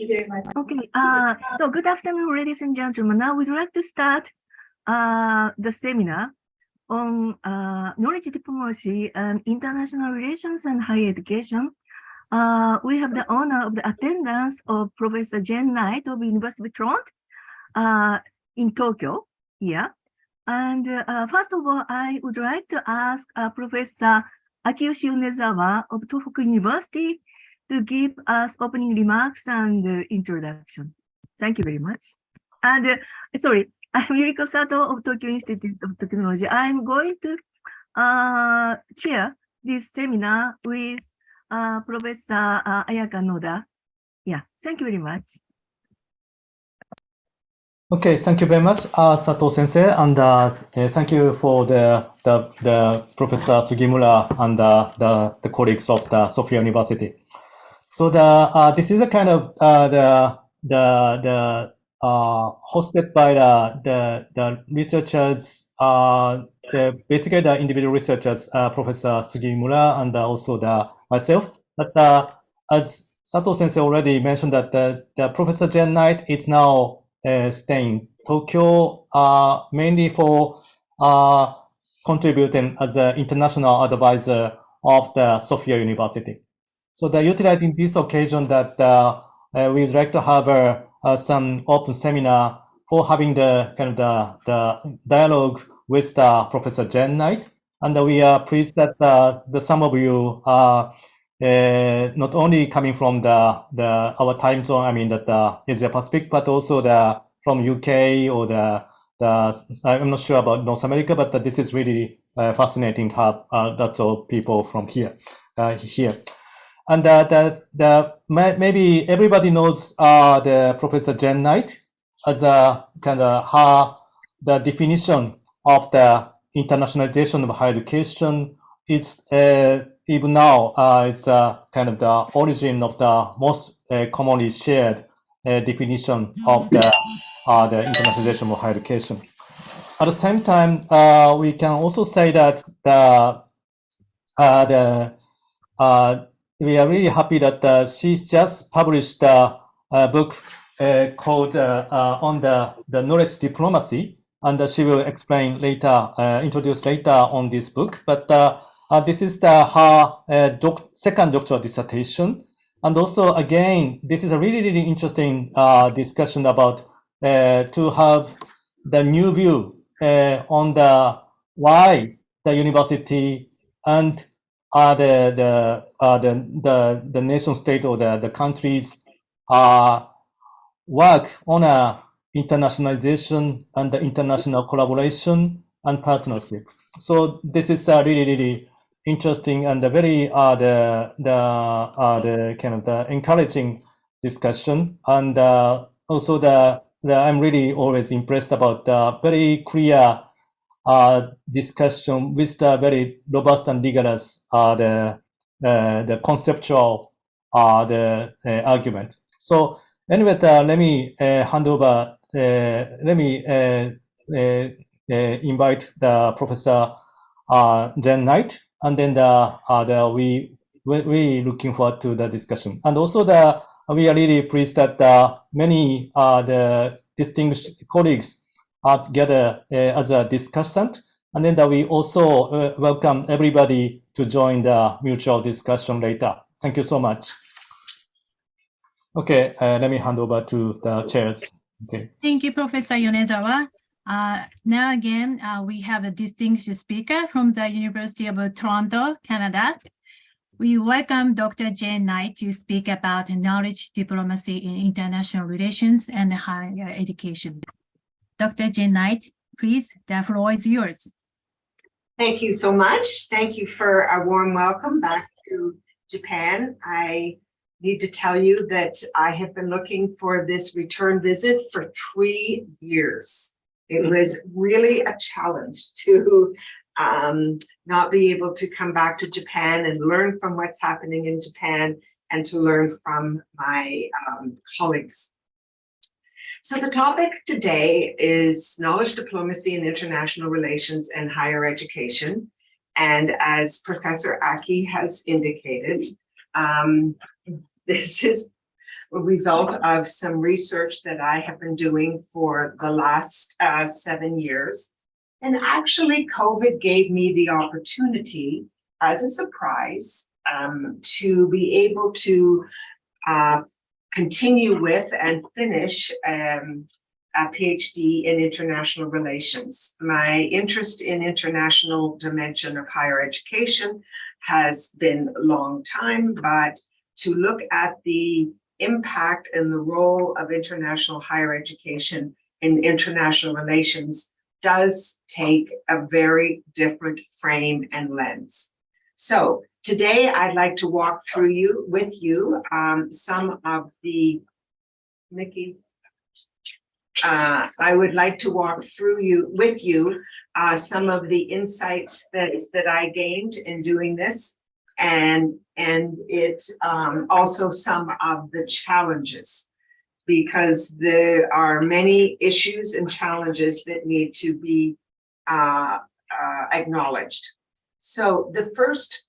you very much. Okay, so good afternoon, ladies and gentlemen. Now we'd like to start the seminar on knowledge diplomacy and international relations and higher education. We have the honor of the attendance of Professor Jen Knight of University of Toronto in Tokyo. Yeah. And first of all, I would like to ask Professor Akiyoshi Yonezawa of Tohoku University to give us opening remarks and introduction. Thank you very much. And sorry, I'm Yuriko Sato of Tokyo Institute of Technology. I'm going to chair this seminar with Professor Ayaka Noda. Yeah, thank you very much. Okay, thank you very much, Sato Sensei, and thank you for the Professor Sugimura and the colleagues of the Sophia University. So this is a kind of hosted by the researchers, basically the individual researchers, Professor Sugimura and also myself. But as Sato Sensei already mentioned, that the Professor Jen Knight is now staying in Tokyo, mainly for contributing as an international advisor of the Sophia University. So utilizing this occasion that we'd like to have some open seminar for having the kind of the dialogue with Professor Jen Knight, and we are pleased that some of you are not only coming from our time zone, I mean the Asia Pacific, but also from UK or I'm not sure about North America, but this is really fascinating to have lots of people from here. And maybe everybody knows the Professor Jen Knight as a kind of the definition of the internationalization of higher education is even now it's kind of the origin of the most commonly shared definition of the internationalization of higher education. At the same time, we can also say that we are really happy that she's just published a book called on the knowledge diplomacy, and she will explain later, introduce later on this book. But this is her second doctoral dissertation, and also again, this is a really interesting discussion about to have the new view on why the university and the nation state or the countries work on a internationalization and the international collaboration and partnership. So this is really interesting and a very the kind of the encouraging discussion, and also I'm really always impressed about the very clear discussion with the very robust and rigorous the conceptual argument. So anyway, let me hand over. Let me invite the Professor Jen Knight, and then we looking forward to the discussion. And also we are really pleased that many the distinguished colleagues are together as a discussant, and then we also welcome everybody to join the mutual discussion later. Thank you so much. Okay, let me hand over to the chairs. Okay. Thank you, Professor Yonezawa. Now again, we have a distinguished speaker from the University of Toronto, Canada. We welcome Dr. Jen Knight to speak about knowledge diplomacy in international relations and higher education. Dr. Jen Knight, please, the floor is yours. Thank you so much. Thank you for a warm welcome back to Japan. I need to tell you that I have been looking for this return visit for 3 years. It was really a challenge to not be able to come back to Japan and learn from what's happening in Japan and to learn from my colleagues. So the topic today is knowledge diplomacy in international relations and higher education. And as Professor Aki has indicated, this is a result of some research that I have been doing for the last 7 years. And actually, COVID gave me the opportunity, as a surprise, to be able to continue with and finish a PhD in international relations. My interest in international dimension of higher education has been a long time, but to look at the impact and the role of international higher education in international relations does take a very different frame and lens. So today I'd like to walk through with you some of the, Miki, I would like to walk through with you some of the insights that I gained in doing this, and it also some of the challenges, because there are many issues and challenges that need to be acknowledged. So the first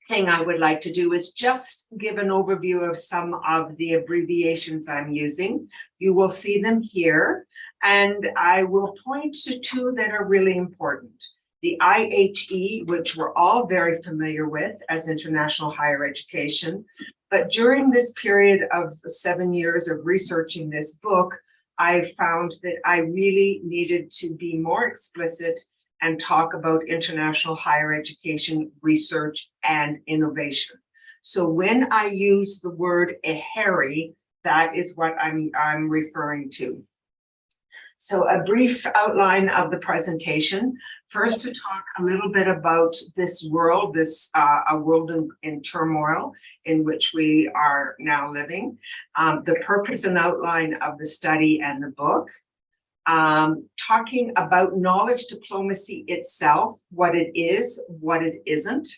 thing I would like to do is just give an overview of some of the abbreviations I'm using. You will see them here, and I will point to two that are really important. The IHE, which we're all very familiar with as international higher education, but during this period of 7 years of researching this book, I found that I really needed to be more explicit and talk about international higher education research and innovation. So when I use the word EHERI, that is what I'm referring to. So a brief outline of the presentation. First, to talk a little bit about this world, a world in turmoil in which we are now living, the purpose and outline of the study and the book, talking about knowledge diplomacy itself, what it is, what it isn't.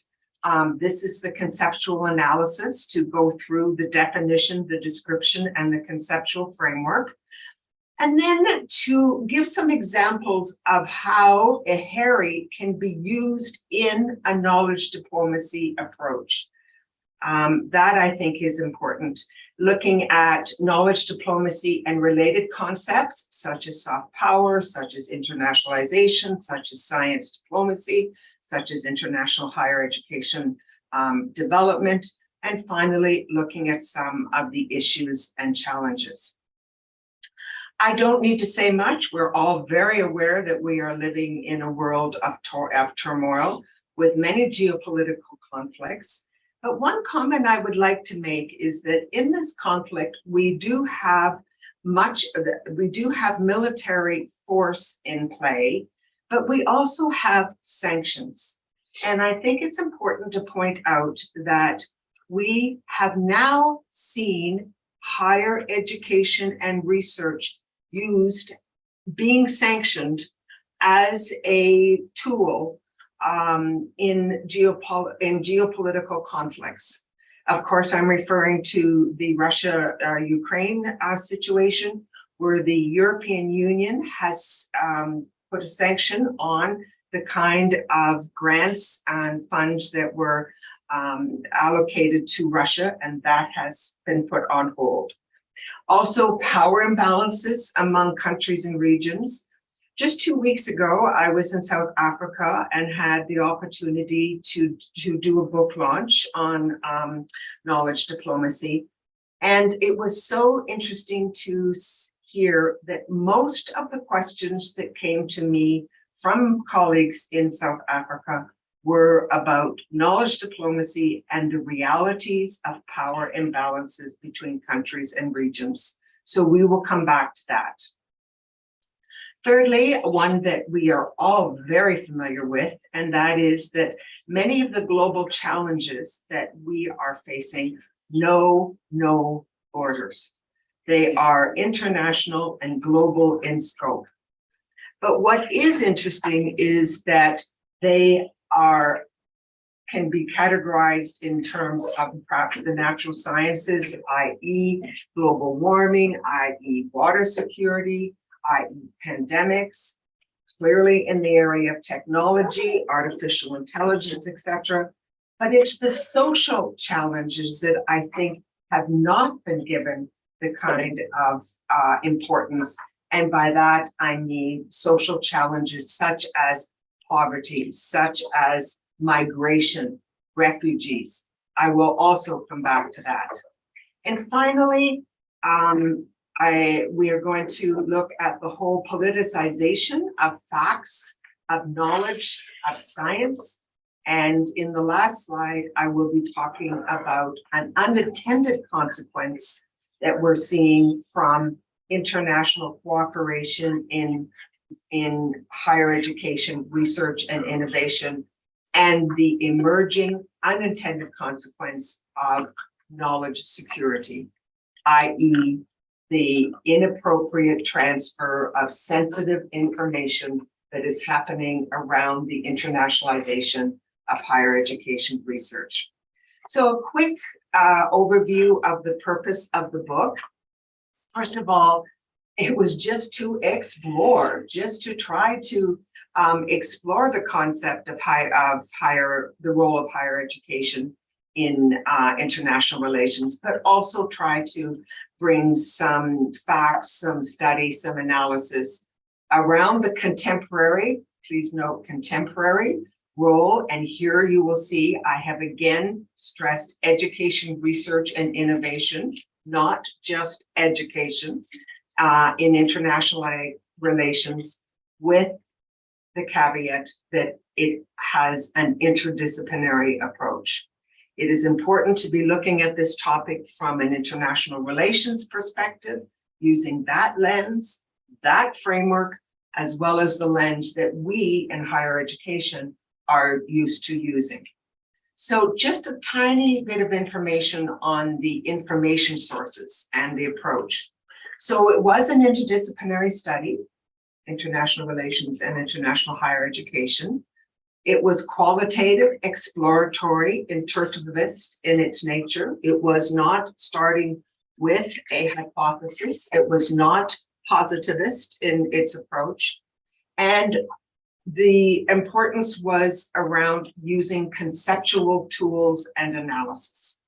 This is the conceptual analysis to go through the definition, the description, and the conceptual framework. And then to give some examples of how EHERI can be used in a knowledge diplomacy approach. That I think is important. Looking at knowledge diplomacy and related concepts such as soft power, such as internationalization, such as science diplomacy, such as international higher education development, and finally looking at some of the issues and challenges. I don't need to say much. We're all very aware that we are living in a world of turmoil with many geopolitical conflicts. But one comment I would like to make is that in this conflict, we do have military force in play, but we also have sanctions. And I think it's important to point out that we have now seen higher education and research being sanctioned as a tool in geopolitical conflicts. Of course, I'm referring to the Russia-Ukraine situation, where the European Union has put a sanction on the kind of grants and funds that were allocated to Russia, and that has been put on hold. Also, power imbalances among countries and regions. Just 2 weeks ago, I was in South Africa and had the opportunity to do a book launch on knowledge diplomacy. And it was so interesting to hear that most of the questions that came to me from colleagues in South Africa were about knowledge diplomacy and the realities of power imbalances between countries and regions. So we will come back to that. Thirdly, one that we are all very familiar with, and that is that many of the global challenges that we are facing know no borders. They are international and global in scope. But what is interesting is that they can be categorized in terms of perhaps the natural sciences, i.e. global warming, i.e. water security, i.e. pandemics, clearly in the area of technology, artificial intelligence, etc. But it's the social challenges that I think have not been given the kind of importance. And by that, I mean social challenges such as poverty, such as migration, refugees. I will also come back to that. And finally, we are going to look at the whole politicization of facts, of knowledge, of science. And in the last slide, I will be talking about an unintended consequence that we're seeing from international cooperation in higher education, research and innovation, and the emerging unintended consequence of knowledge security, i.e. the inappropriate transfer of sensitive information that is happening around the internationalization of higher education research. So a quick overview of the purpose of the book. First of all, it was just to explore, just to try to explore the concept of the role of higher education in international relations, but also try to bring some facts, some studies, some analysis around the contemporary, please note contemporary role. And here you will see I have again stressed education, research, and innovation, not just education in international relations, with the caveat that it has an interdisciplinary approach. It is important to be looking at this topic from an international relations perspective, using that lens, that framework, as well as the lens that we in higher education are used to using. So just a tiny bit of information on the information sources and the approach. So it was an interdisciplinary study, international relations and international higher education. It was qualitative, exploratory, interpretivist in its nature. It was not starting with a hypothesis. It was not positivist in its approach. And the importance was around using conceptual tools and analysis.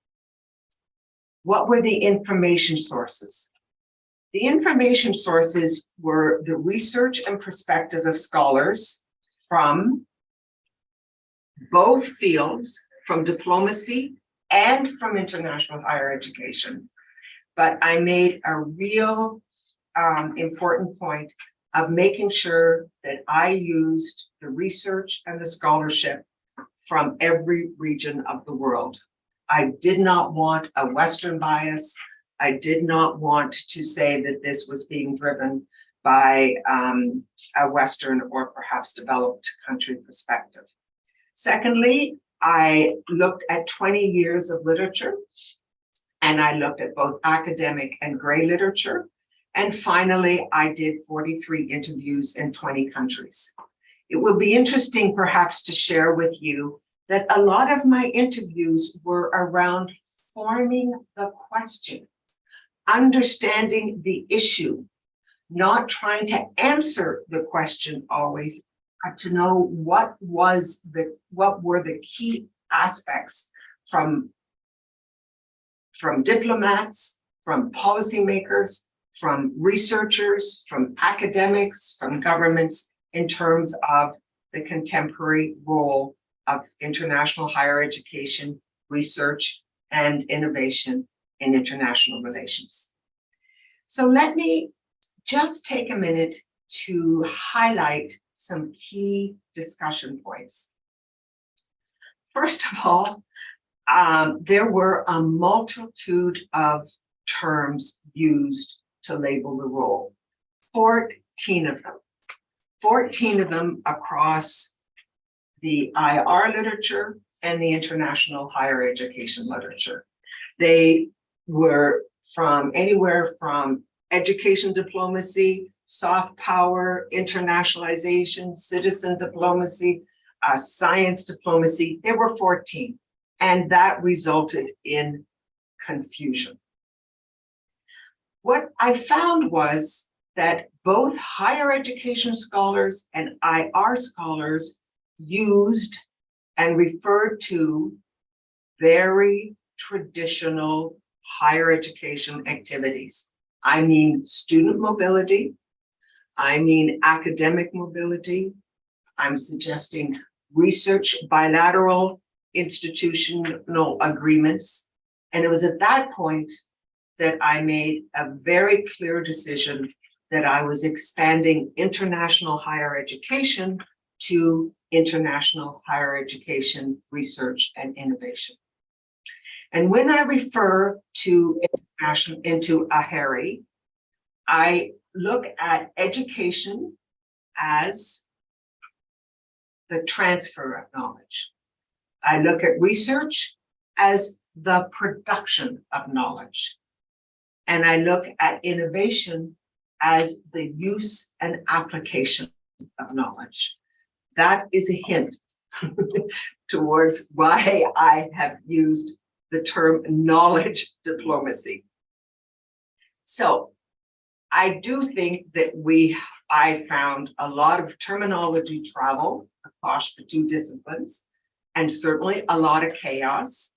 What were the information sources? The information sources were the research and perspective of scholars from both fields, from diplomacy and from international higher education. But I made a real important point of making sure that I used the research and the scholarship from every region of the world. I did not want a Western bias. I did not want to say that this was being driven by a Western or perhaps developed country perspective. Secondly, I looked at 20 years of literature, and I looked at both academic and gray literature. And finally, I did 43 interviews in 20 countries. It will be interesting perhaps to share with you that a lot of my interviews were around forming the question, understanding the issue, not trying to answer the question always, but to know what were the key aspects from diplomats, from policymakers, from researchers, from academics, from governments, in terms of the contemporary role of international higher education, research, and innovation in international relations. So let me just take a minute to highlight some key discussion points. First of all, there were a multitude of terms used to label the role, 14 of them. 14 of them across the IR literature and the international higher education literature. They were from anywhere from education diplomacy, soft power, internationalization, citizen diplomacy, science diplomacy. There were 14, and that resulted in confusion. What I found was that both higher education scholars and IR scholars used and referred to very traditional higher education activities. I mean student mobility. I mean academic mobility. I'm suggesting research, bilateral institutional agreements. And it was at that point that I made a very clear decision that I was expanding international higher education to international higher education research and innovation. And when I refer to international into AHERI, I look at education as the transfer of knowledge. I look at research as the production of knowledge. And I look at innovation as the use and application of knowledge. That is a hint towards why I have used the term knowledge diplomacy. So I do think that I found a lot of terminology travel across the two disciplines, and certainly a lot of chaos.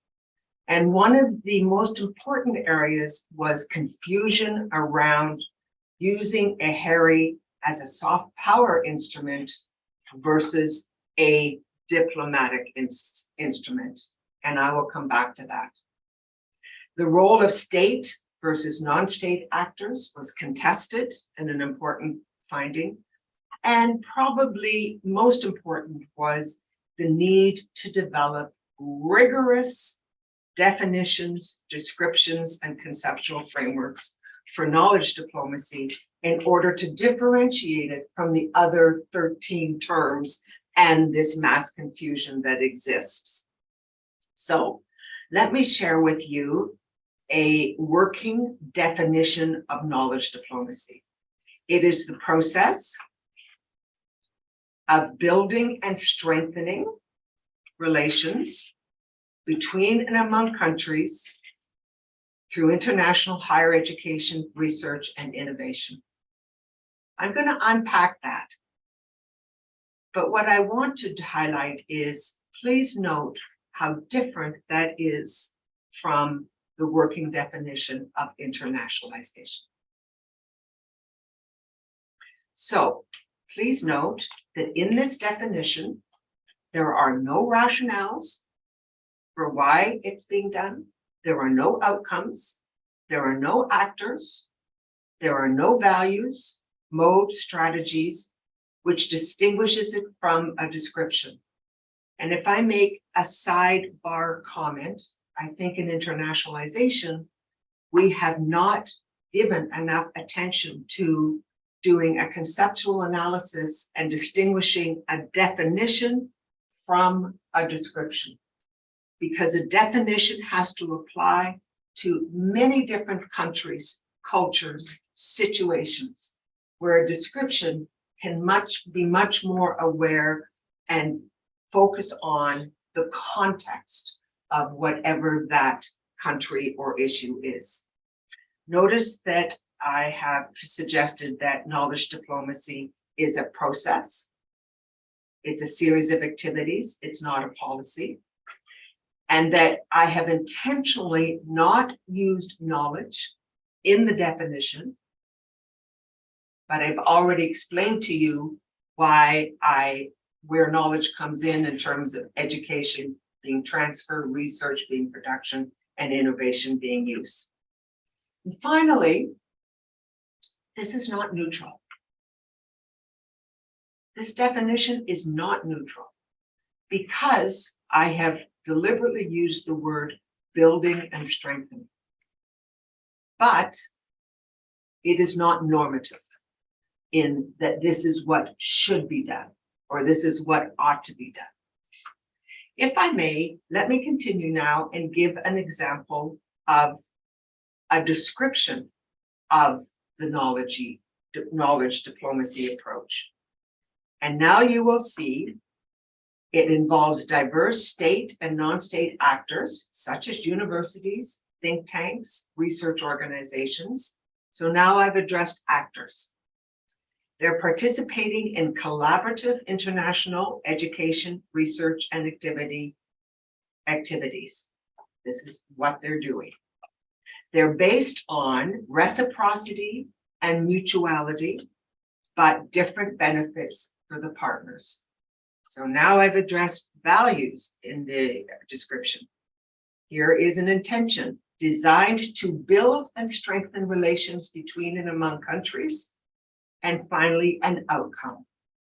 And one of the most important areas was confusion around using AHERI as a soft power instrument versus a diplomatic instrument. And I will come back to that. The role of state versus non-state actors was contested and an important finding. And probably most important was the need to develop rigorous definitions, descriptions, and conceptual frameworks for knowledge diplomacy in order to differentiate it from the other 13 terms and this mass confusion that exists. So let me share with you a working definition of knowledge diplomacy. It is the process of building and strengthening relations between and among countries through international higher education, research, and innovation. I'm going to unpack that. But what I want to highlight is, please note how different that is from the working definition of internationalization. So please note that in this definition, there are no rationales for why it's being done. There are no outcomes. There are no actors. There are no values, modes, strategies, which distinguishes it from a description. And if I make a sidebar comment, I think in internationalization, we have not given enough attention to doing a conceptual analysis and distinguishing a definition from a description. Because a definition has to apply to many different countries, cultures, situations, where a description can be much more aware and focus on the context of whatever that country or issue is. Notice that I have suggested that knowledge diplomacy is a process. It's a series of activities. It's not a policy. And that I have intentionally not used knowledge in the definition, but I've already explained to you why where knowledge comes in terms of education being transfer, research being production, and innovation being use. And finally, this is not neutral. This definition is not neutral because I have deliberately used the word building and strengthening. But it is not normative in that this is what should be done or this is what ought to be done. If I may, let me continue now and give an example of a description of the knowledge diplomacy approach. And now you will see it involves diverse state and non-state actors, such as universities, think tanks, research organizations. So now I've addressed actors. They're participating in collaborative international education, research, and activities. This is what they're doing. They're based on reciprocity and mutuality, but different benefits for the partners. So now I've addressed values in the description. Here is an intention designed to build and strengthen relations between and among countries. And finally, an outcome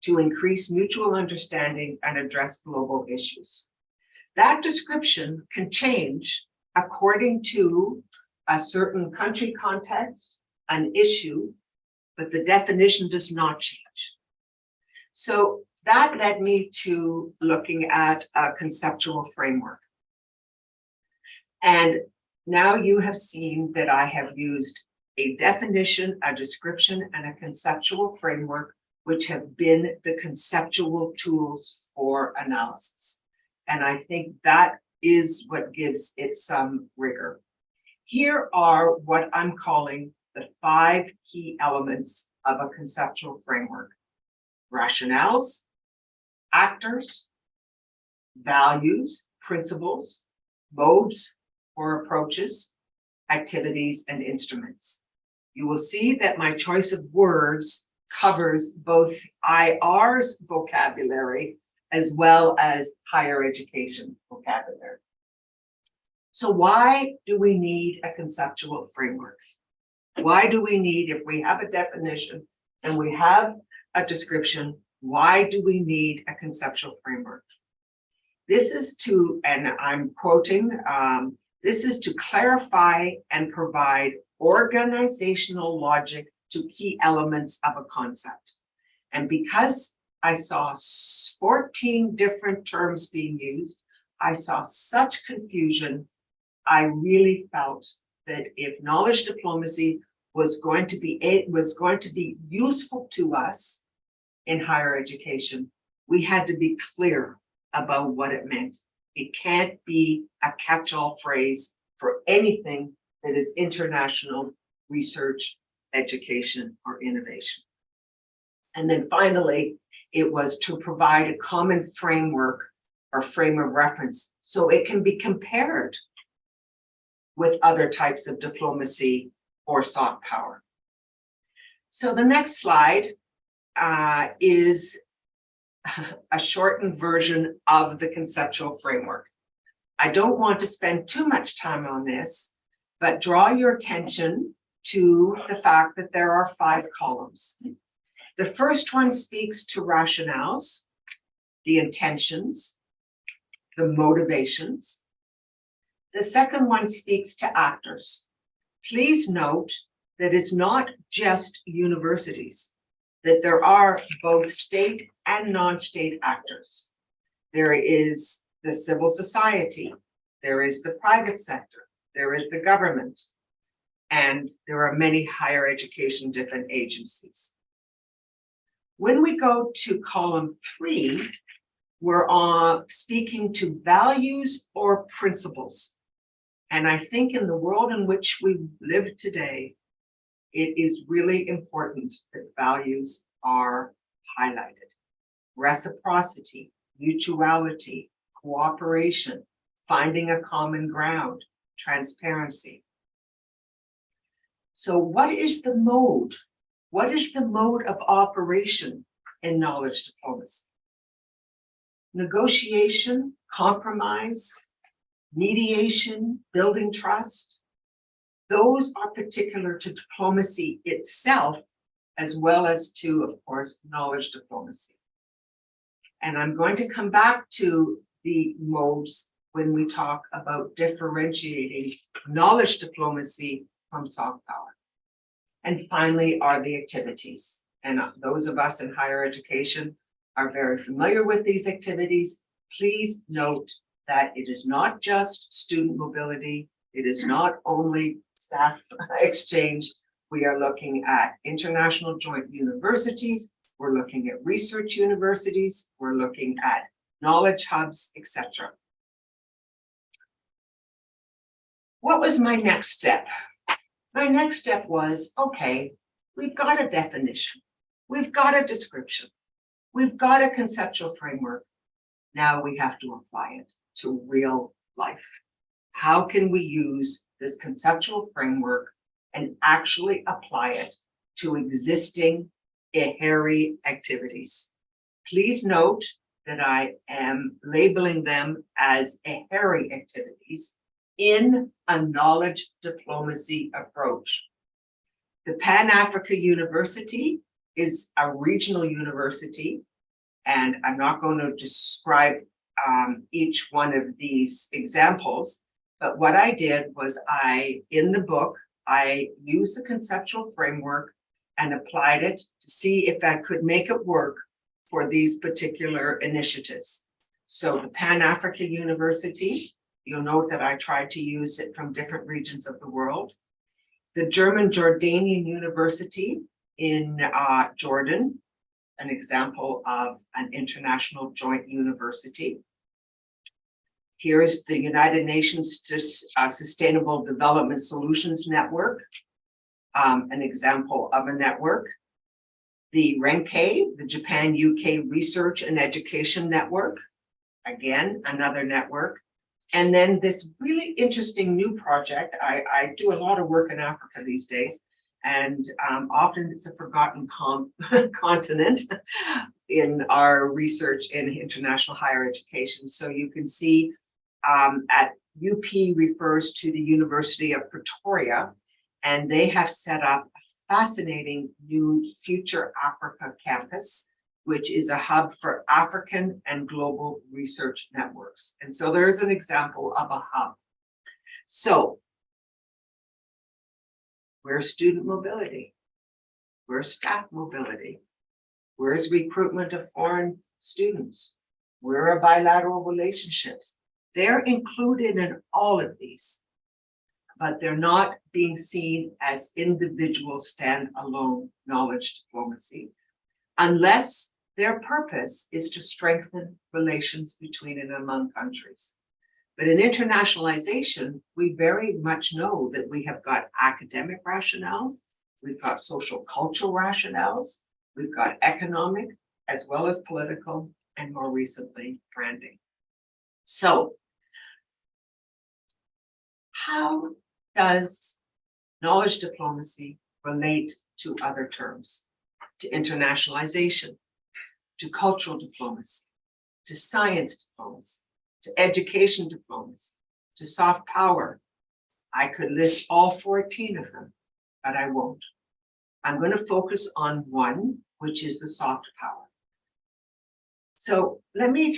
to increase mutual understanding and address global issues. That description can change according to a certain country context, an issue, but the definition does not change. So that led me to looking at a conceptual framework. And now you have seen that I have used a definition, a description, and a conceptual framework, which have been the conceptual tools for analysis. And I think that is what gives it some rigor. Here are what I'm calling the 5 key elements of a conceptual framework: rationales, actors, values, principles, modes or approaches, activities, and instruments. You will see that my choice of words covers both IR's vocabulary as well as higher education vocabulary. So why do we need a conceptual framework? Why do we need, if we have a definition and we have a description, why do we need a conceptual framework? This is to, and I'm quoting, this is to clarify and provide organizational logic to key elements of a concept. And because I saw 14 different terms being used, I saw such confusion, I really felt that if knowledge diplomacy was going to be useful to us in higher education, we had to be clear about what it meant. It can't be a catch-all phrase for anything that is international research, education, or innovation. And then finally, it was to provide a common framework or frame of reference so it can be compared with other types of diplomacy or soft power. So the next slide is a shortened version of the conceptual framework. I don't want to spend too much time on this, but draw your attention to the fact that there are 5 columns. The first one speaks to rationales, the intentions, the motivations. The second one speaks to actors. Please note that it's not just universities, that there are both state and non-state actors. There is the civil society, there is the private sector, there is the government, and there are many higher education different agencies. When we go to column 3, we're speaking to values or principles. And I think in the world in which we live today, it is really important that values are highlighted. Reciprocity, mutuality, cooperation, finding a common ground, transparency. So what is the mode? What is the mode of operation in knowledge diplomacy? Negotiation, compromise, mediation, building trust. Those are particular to diplomacy itself, as well as to, of course, knowledge diplomacy. And I'm going to come back to the modes when we talk about differentiating knowledge diplomacy from soft power. And finally are the activities. And those of us in higher education are very familiar with these activities. Please note that it is not just student mobility. It is not only staff exchange. We are looking at international joint universities. We're looking at research universities. We're looking at knowledge hubs, etc. What was my next step? My next step was, okay, we've got a definition. We've got a description. We've got a conceptual framework. Now we have to apply it to real life. how can we use this conceptual framework and actually apply it to existing EHERI activities. Please note that I am labeling them as EHERI activities in a knowledge diplomacy approach. The Pan-Africa University is a regional university, and I'm not going to describe each one of these examples, but what I did was in the book, I used the conceptual framework and applied it to see if I could make it work for these particular initiatives. So the Pan-Africa University, you'll note that I tried to use it from different regions of the world. The German Jordanian University in Jordan, an example of an international joint university. Here's the United Nations Sustainable Development Solutions Network, an example of a network. The RENKEI, the Japan-UK Research and Education Network, again, another network. And then this really interesting new project, I do a lot of work in Africa these days, and often it's a forgotten continent in our research in international higher education. So you can see at UP refers to the University of Pretoria, and they have set up a fascinating new Future Africa campus, which is a hub for African and global research networks. And so there's an example of a hub. So where's student mobility? Where's staff mobility? Where's recruitment of foreign students? Where are bilateral relationships? They're included in all of these, but they're not being seen as individual standalone knowledge diplomacy, unless their purpose is to strengthen relations between and among countries. But in internationalization, we very much know that we have got academic rationales, we've got social cultural rationales, we've got economic, as well as political, and more recently, branding. So, how does knowledge diplomacy relate to other terms? To internationalization, to cultural diplomacy, to science diplomacy, to education diplomacy, to soft power. I could list all 14 of them, but I won't. I'm going to focus on one, which is the soft power. So let me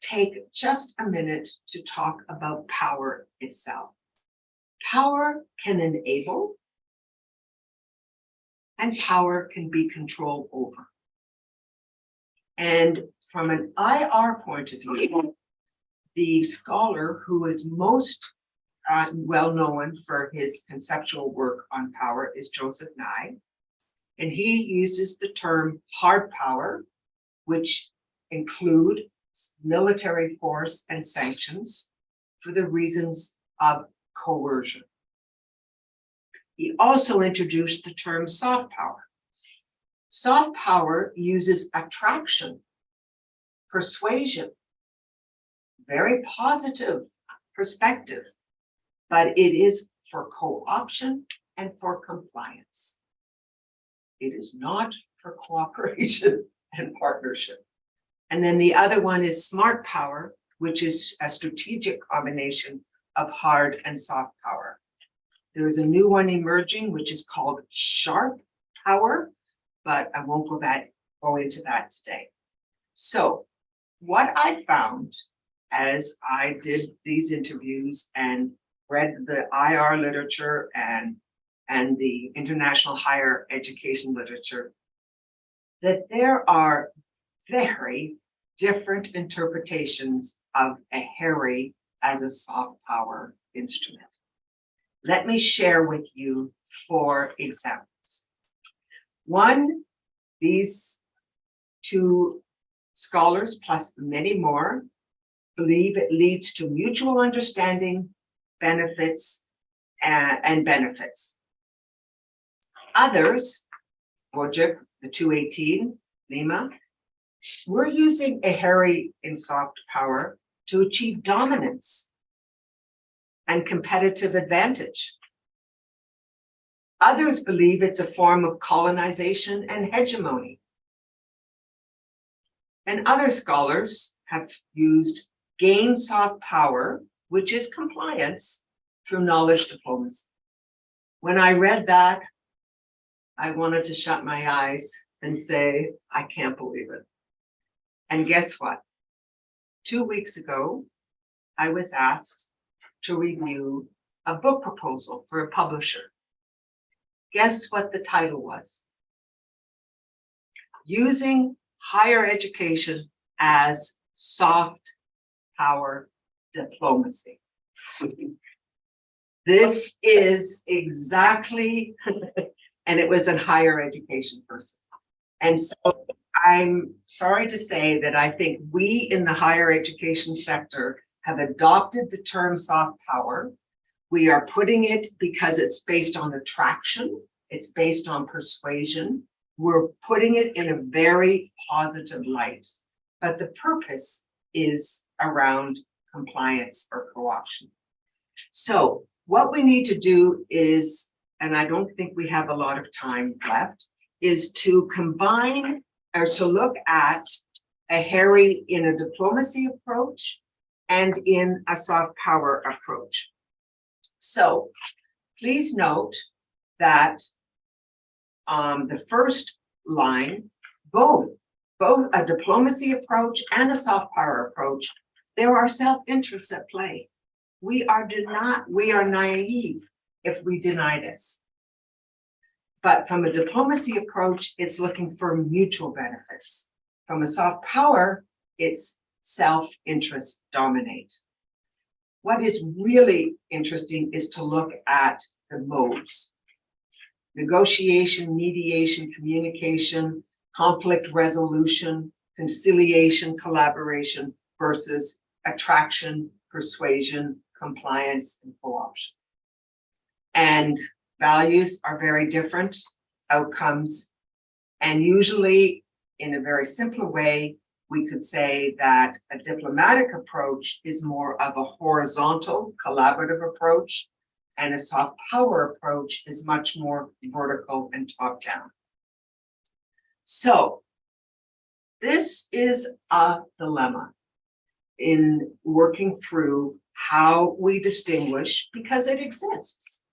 take just a minute to talk about power itself. Power can enable, and power can be controlled over. And from an IR point of view, the scholar who is most well known for his conceptual work on power is Joseph Nye. And he uses the term hard power, which include military force and sanctions for the reasons of coercion. He also introduced the term soft power. Soft power uses attraction, persuasion, very positive perspective, but it is for co-option and for compliance. It is not for cooperation and partnership. And then the other one is smart power, which is a strategic combination of hard and soft power. There is a new one emerging, which is called sharp power, but I won't go into that today. So what I found as I did these interviews and read the IR literature and the international higher education literature, that there are very different interpretations of EHERI as a soft power instrument. Let me share with you 4 examples. One, these 2 scholars plus many more believe it leads to mutual understanding, benefits, and benefits. Others, Wojcik, the 218, Lima, we're using EHERI in soft power to achieve dominance and competitive advantage. Others believe it's a form of colonization and hegemony. And other scholars have used gain soft power, which is compliance, through knowledge diplomacy. When I read that, I wanted to shut my eyes and say, I can't believe it. And guess what? 2 weeks ago, I was asked to review a book proposal for a publisher. Guess what the title was? Using higher education as soft power diplomacy. This is exactly, and it was a higher education person. And so I'm sorry to say that I think we in the higher education sector have adopted the term soft power. We are putting it because it's based on attraction, it's based on persuasion. We're putting it in a very positive light, but the purpose is around compliance or co-option. So what we need to do is, and I don't think we have a lot of time left, is to combine or to look at a hairy in a diplomacy approach and in a soft power approach. So please note that the first line, both a diplomacy approach and a soft power approach, there are self-interests at play. We are naive if we deny this. But from a diplomacy approach, it's looking for mutual benefits. From a soft power, it's self-interest dominate. What is really interesting is to look at the modes. Negotiation, mediation, communication, conflict resolution, conciliation, collaboration versus attraction, persuasion, compliance, and co-option. And values are very different, outcomes, and usually in a very simpler way, we could say that a diplomatic approach is more of a horizontal, collaborative approach, and a soft power approach is much more vertical and top-down. So this is a dilemma in working through how we distinguish, because it exists.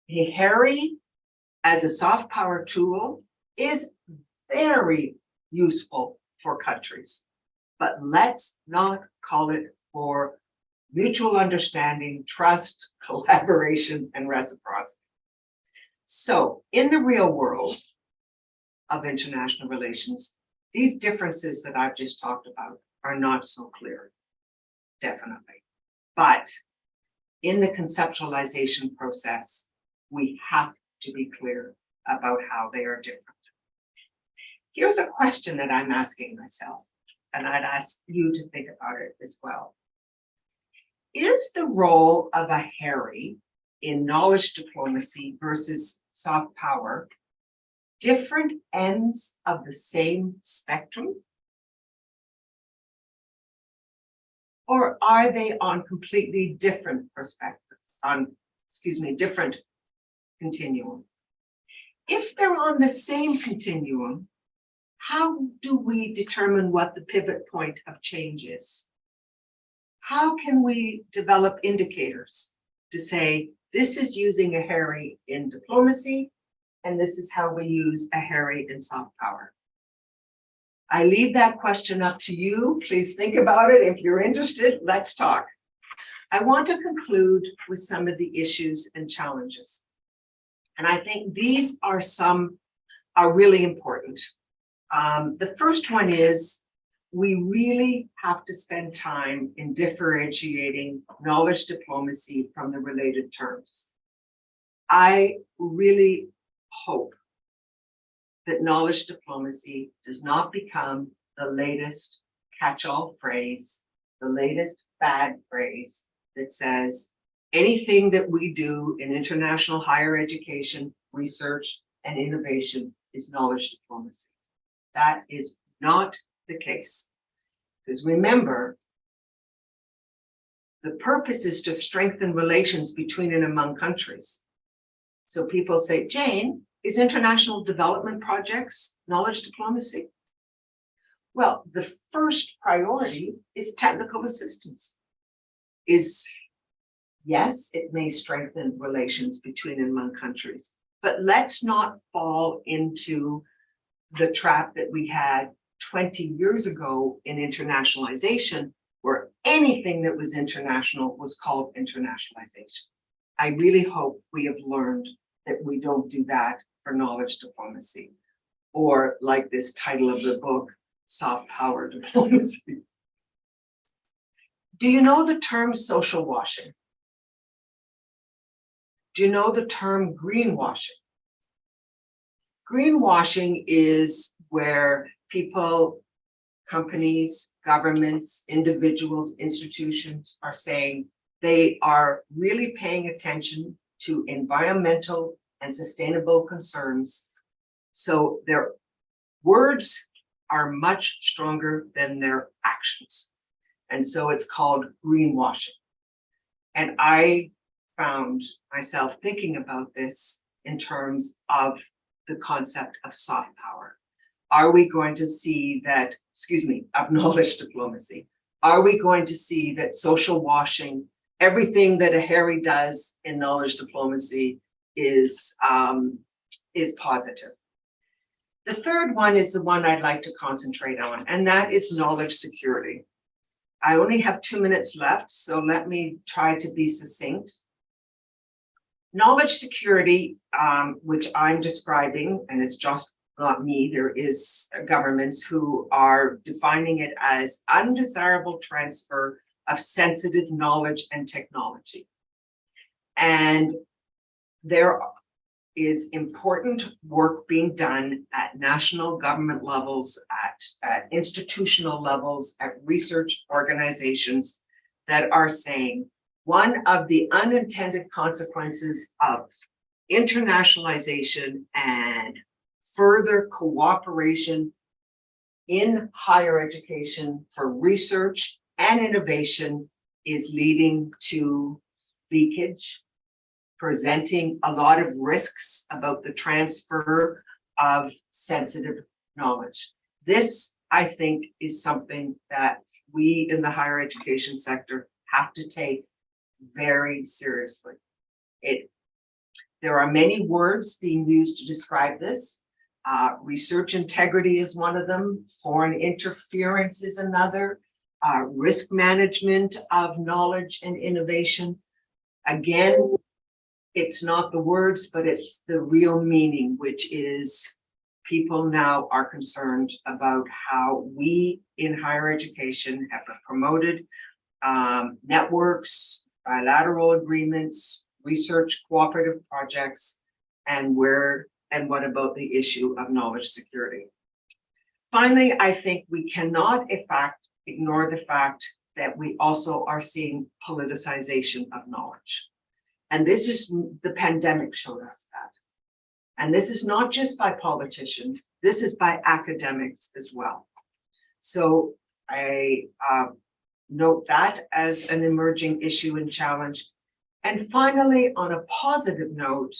A hairy as a soft power tool is very useful for countries, but let's not call it for mutual understanding, trust, collaboration, and reciprocity. So in the real world of international relations, these differences that I've just talked about are not so clear, definitely. But in the conceptualization process, we have to be clear about how they are different. Here's a question that I'm asking myself, and I'd ask you to think about it as well. Is the role of a hairy in knowledge diplomacy versus soft power different ends of the same spectrum? Or are they on completely different perspectives, different continuum? If they're on the same continuum, how do we determine what the pivot point of change is? How can we develop indicators to say, this is using a hairy in diplomacy, and this is how we use a hairy in soft power? I leave that question up to you. Please think about it. If you're interested, let's talk. I want to conclude with some of the issues and challenges. And I think these are really important. The first one is we really have to spend time in differentiating knowledge diplomacy from the related terms. I really hope that knowledge diplomacy does not become the latest catch-all phrase, the latest fad phrase that says anything that we do in international higher education, research, and innovation is knowledge diplomacy. That is not the case. Because remember, The purpose is to strengthen relations between and among countries. So people say, Jane, is international development projects knowledge diplomacy? Well, the first priority is technical assistance. Yes, it may strengthen relations between and among countries, but let's not fall into the trap that we had 20 years ago in internationalization, where anything that was international was called internationalization. I really hope we have learned that we don't do that for knowledge diplomacy, or like this title of the book, soft power diplomacy. Do you know the term social washing? Do you know the term greenwashing? Greenwashing is where people, companies, governments, individuals, institutions are saying they are really paying attention to environmental and sustainable concerns. So their words are much stronger than their actions. And so it's called greenwashing. And I found myself thinking about this in terms of the concept of soft power. Are we going to see that, of knowledge diplomacy? Are we going to see that social washing, everything that a Harry does in knowledge diplomacy is positive? The third one is the one I'd like to concentrate on, and that is knowledge security. I only have 2 minutes left, so let me try to be succinct. Knowledge security, which I'm describing, and it's just not me, there is governments who are defining it as undesirable transfer of sensitive knowledge and technology. And there is important work being done at national government levels, at institutional levels, at research organizations that are saying one of the unintended consequences of internationalization and further cooperation in higher education for research and innovation is leading to leakage, presenting a lot of risks about the transfer of sensitive knowledge. This, I think, is something that we in the higher education sector have to take very seriously. There are many words being used to describe this. Research integrity is one of them. Foreign interference is another. Risk management of knowledge and innovation. Again, it's not the words, but it's the real meaning, which is people now are concerned about how we in higher education have promoted networks, bilateral agreements, research cooperative projects, and what about the issue of knowledge security. Finally, I think we cannot, in fact, ignore the fact that we also are seeing politicization of knowledge. And this is, the pandemic showed us that. And this is not just by politicians, this is by academics as well. So I note that as an emerging issue and challenge. And finally, on a positive note,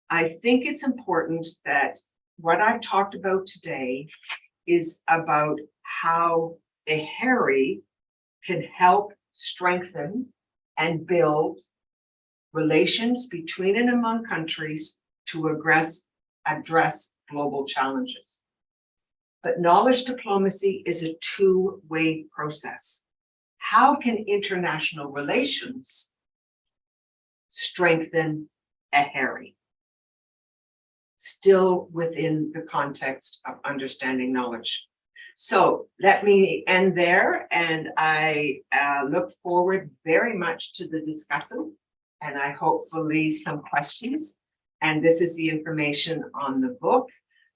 I think it's important that what I've talked about today is about how a Harry can help strengthen and build relations between and among countries to address global challenges. But knowledge diplomacy is a two-way process. How can international relations strengthen a Harry? Still within the context of understanding knowledge. So let me end there, and I look forward very much to the discussion, and I hopefully some questions. And this is the information on the book.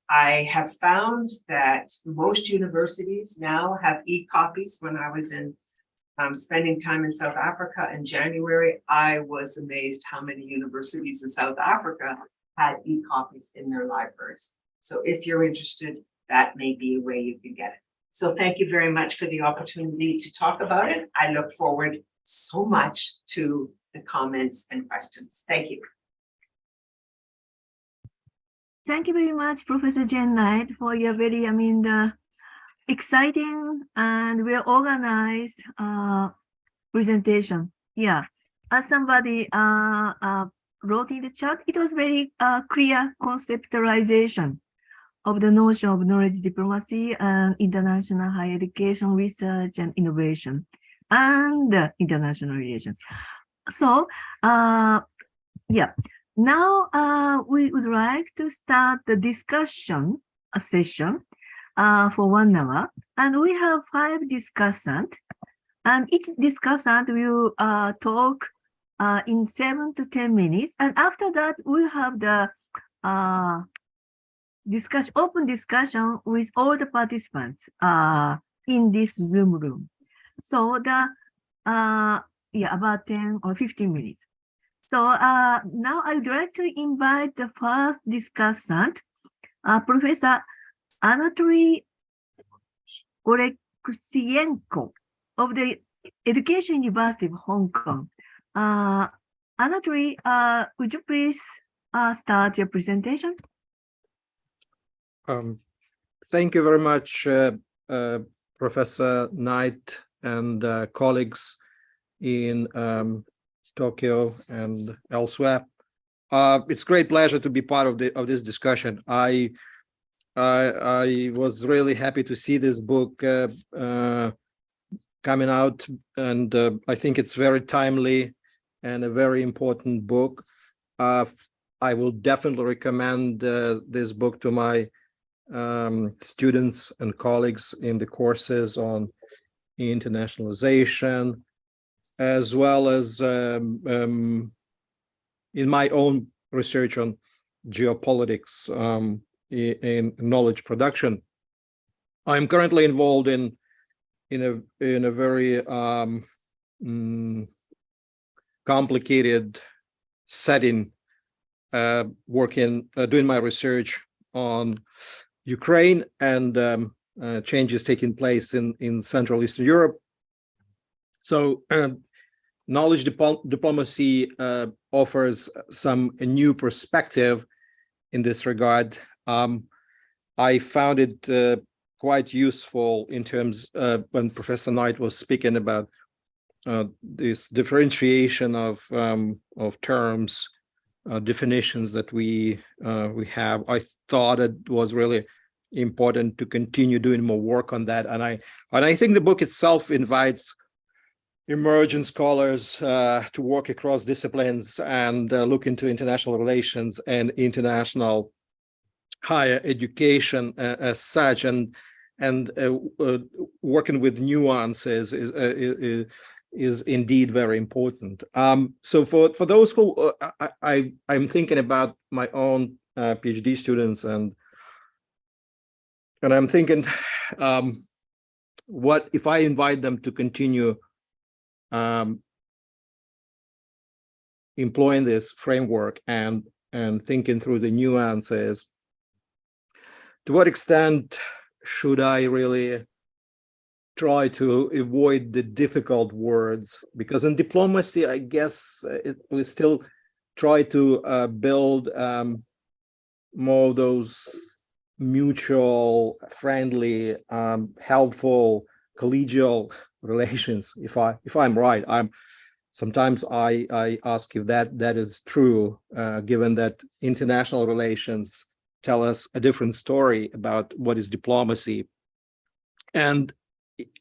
I have found that most universities now have e-copies. When I was in spending time in South Africa in January, I was amazed how many universities in South Africa had e-copies in their libraries. So if you're interested, that may be a way you can get it. So thank you very much for the opportunity to talk about it. I look forward so much to the comments and questions. Thank you. Thank you very much, Professor Jen Knight, for your very, exciting and well-organized presentation. Yeah, as somebody wrote in the chat, it was very clear conceptualization of the notion of knowledge diplomacy and international higher education research and innovation and international relations. So, yeah. Now, we would like to start the discussion session for 1 hour. And we have 5 discussants. And each discussant will talk in 7 to 10 minutes. And after that, we'll have the open discussion with all the participants in this Zoom room. So about 10 or 15 minutes. So now I would like to invite the first discussant, Professor Anatoly Oleksienko of the Education University of Hong Kong. Anatoly, would you please start your presentation? Thank you very much, Professor Knight and colleagues in Tokyo and elsewhere. It's a great pleasure to be part of this discussion. I was really happy to see this book coming out, and I think it's very timely and a very important book. I will definitely recommend this book to my students and colleagues in the courses on internationalization, as well as in my own research on geopolitics in knowledge production. I'm currently involved in a very complicated setting, doing my research on Ukraine and changes taking place in Central Eastern Europe. So knowledge diplomacy offers a new perspective in this regard. I found it quite useful in terms when Professor Knight was speaking about this differentiation of terms, definitions that we have. I thought it was really important to continue doing more work on that, and I think the book itself invites emerging scholars to work across disciplines and look into international relations and international higher education as such, and working with nuances is indeed very important. So for those who I'm thinking about my own PhD students, and I'm thinking, what if I invite them to continue employing this framework and thinking through the nuances, to what extent should I really try to avoid the difficult words? Because in diplomacy, I guess we still try to build more of those mutual, friendly, helpful, collegial relations. If I'm right, sometimes I ask if that is true, given that international relations tell us a different story about what is diplomacy. And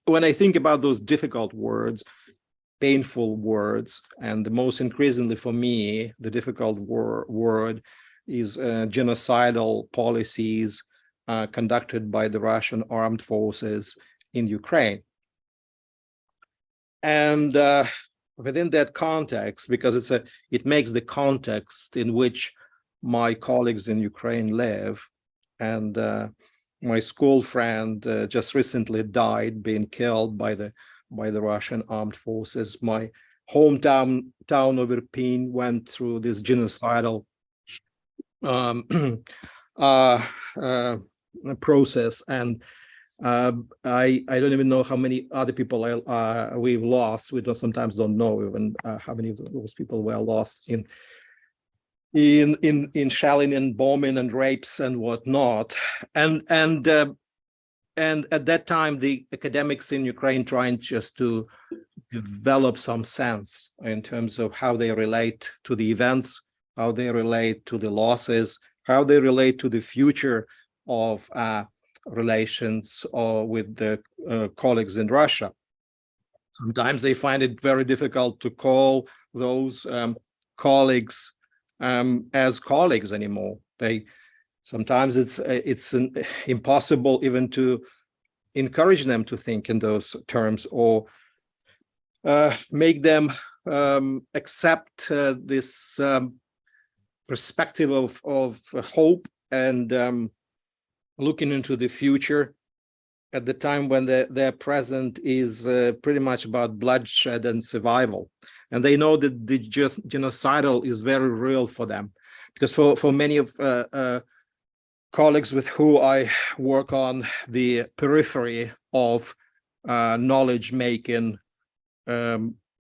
when I think about those difficult words, painful words, and the most increasingly for me, the difficult word is genocidal policies conducted by the Russian armed forces in Ukraine. And within that context, because it makes the context in which my colleagues in Ukraine live, and my school friend just recently died, being killed by the Russian armed forces. My hometown of Irpin went through this genocidal process, and I don't even know how many other people we've lost. We sometimes don't know even how many of those people were lost in shelling and bombing and rapes and whatnot. And at that time, the academics in Ukraine trying just to develop some sense in terms of how they relate to the events, how they relate to the losses, how they relate to the future of relations with the colleagues in Russia. Sometimes they find it very difficult to call those colleagues as colleagues anymore. Sometimes it's impossible even to encourage them to think in those terms or make them accept this perspective of hope and looking into the future at the time when their present is pretty much about bloodshed and survival. And they know that the genocidal is very real for them, because for many of colleagues with who I work on the periphery of knowledge making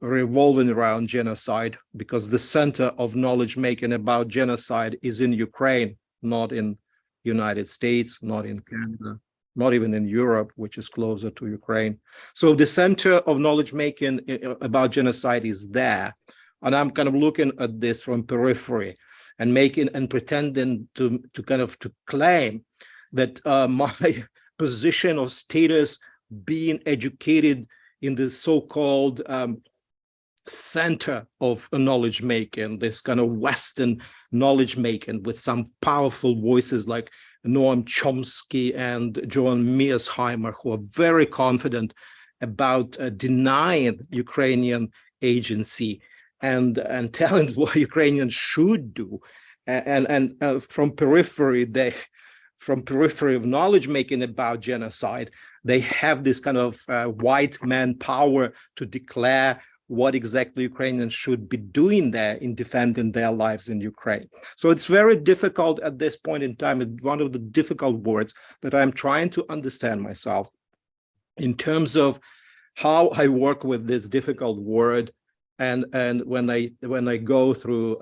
revolving around genocide, because the center of knowledge making about genocide is in Ukraine, not in United States, not in Canada, not even in Europe, which is closer to Ukraine. So the center of knowledge making about genocide is there. And I'm kind of looking at this from periphery and pretending to claim that my position or status being educated in the so-called center of knowledge making, this kind of Western knowledge making with some powerful voices like Noam Chomsky and Joan Mearsheimer, who are very confident about denying Ukrainian agency and telling what Ukrainians should do. And from periphery of knowledge making about genocide, they have this kind of white man power to declare what exactly Ukrainians should be doing there in defending their lives in Ukraine. So it's very difficult at this point in time. It's one of the difficult words that I'm trying to understand myself in terms of how I work with this difficult word. And when I go through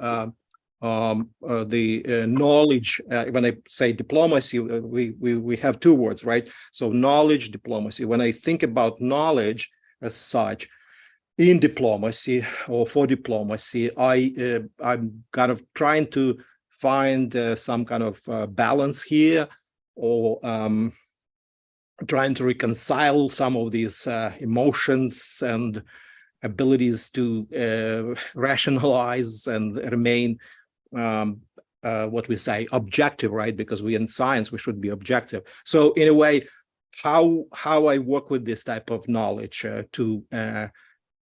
the knowledge, when I say diplomacy, we have two words, right? So knowledge, diplomacy. When I think about knowledge as such, in diplomacy or for diplomacy, I'm kind of trying to find some kind of balance here, or trying to reconcile some of these emotions and abilities to rationalize and remain what we say objective, right? Because we in science, we should be objective. So in a way, how I work with this type of knowledge to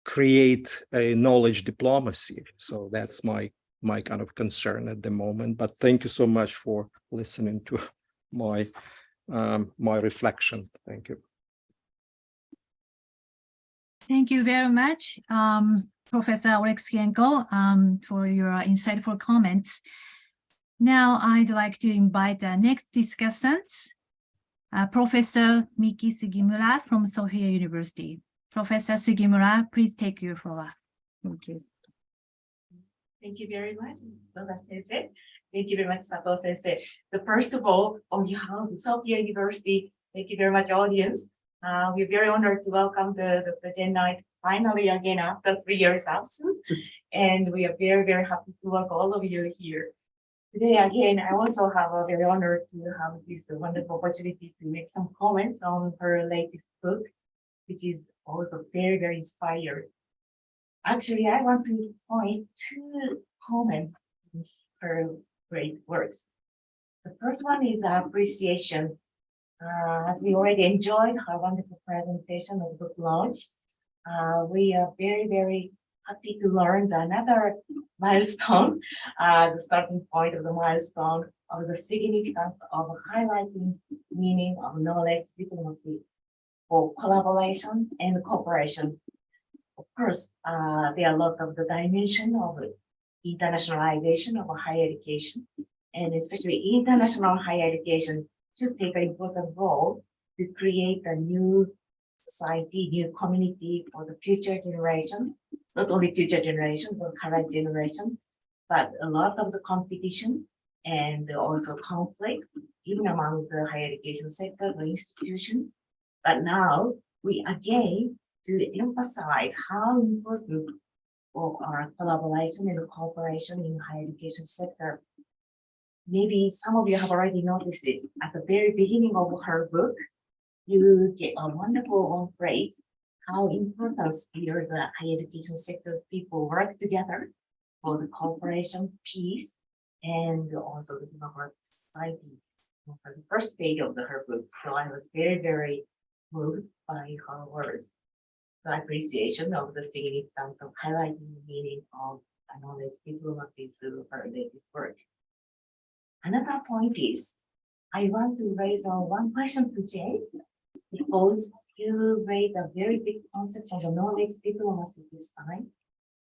create a knowledge diplomacy. So that's my kind of concern at the moment. But thank you so much for listening to my my reflection. Thank you. Thank you very much, Professor Oleksienko, for your insightful comments. Now I'd like to invite the next discussants, Professor Miki Sugimura from Sophia University. Professor Sugimura, please take your floor. Thank you. Thank you very much, Noda-sensei. Thank you very much, Sato-sensei. First of all, on behalf of Sophia University, thank you very much, audience. We're very honored to welcome the Gen Knight finally again after 3 years absence. And we are very, very happy to welcome all of you here. Today, again, I also have a very honored to have this wonderful opportunity to make some comments on her latest book, which is also very, very inspired. Actually, I want to point two comments in her great works. The first one is appreciation. As we already enjoyed her wonderful presentation of the book launch, we are very, very happy to learn that another milestone, the starting point of the milestone of the significance of highlighting meaning of knowledge diplomacy for collaboration and cooperation. Of course, there are a lot of the dimension of internationalization of higher education, and especially international higher education should take an important role to create a new society, new community for the future generation, not only future generation, but current generation, but a lot of the competition and also conflict, even among the higher education sector, the institution. But now we again to emphasize how important of our collaboration and cooperation in the higher education sector. Maybe some of you have already noticed it. At the very beginning of her book, you get a wonderful one phrase, how important here the higher education sector people work together for the cooperation, peace, and also the development of society. For the first page of her book, so I was very, very moved by her words. The appreciation of the significance of highlighting the meaning of knowledge diplomacy through her latest work. Another point is, I want to raise one question to Jay, because you raised a very big concept of the knowledge diplomacy this time.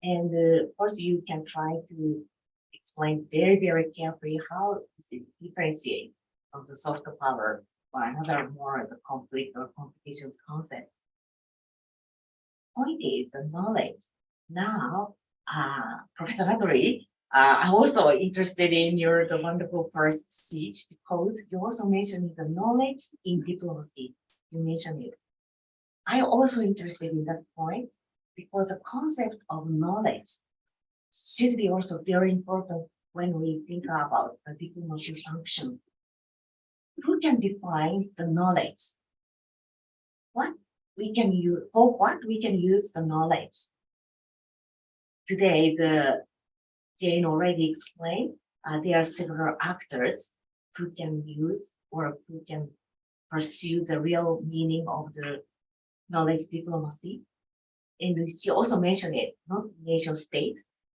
And of course, you can try to explain very, very carefully how this is differentiate from the soft power or another more of the conflict or competitions concept. Point is the knowledge. Now, Professor Nagori, I'm also interested in the wonderful first speech, because you also mentioned the knowledge in diplomacy. You mentioned it. I'm also interested in that point, because the concept of knowledge should be also very important when we think about the diplomacy function. Who can define the knowledge? What we can use, for what we can use the knowledge? Today, Jane already explained, there are several actors who can use or who can pursue the real meaning of the knowledge diplomacy. And she also mentioned it, not nation state,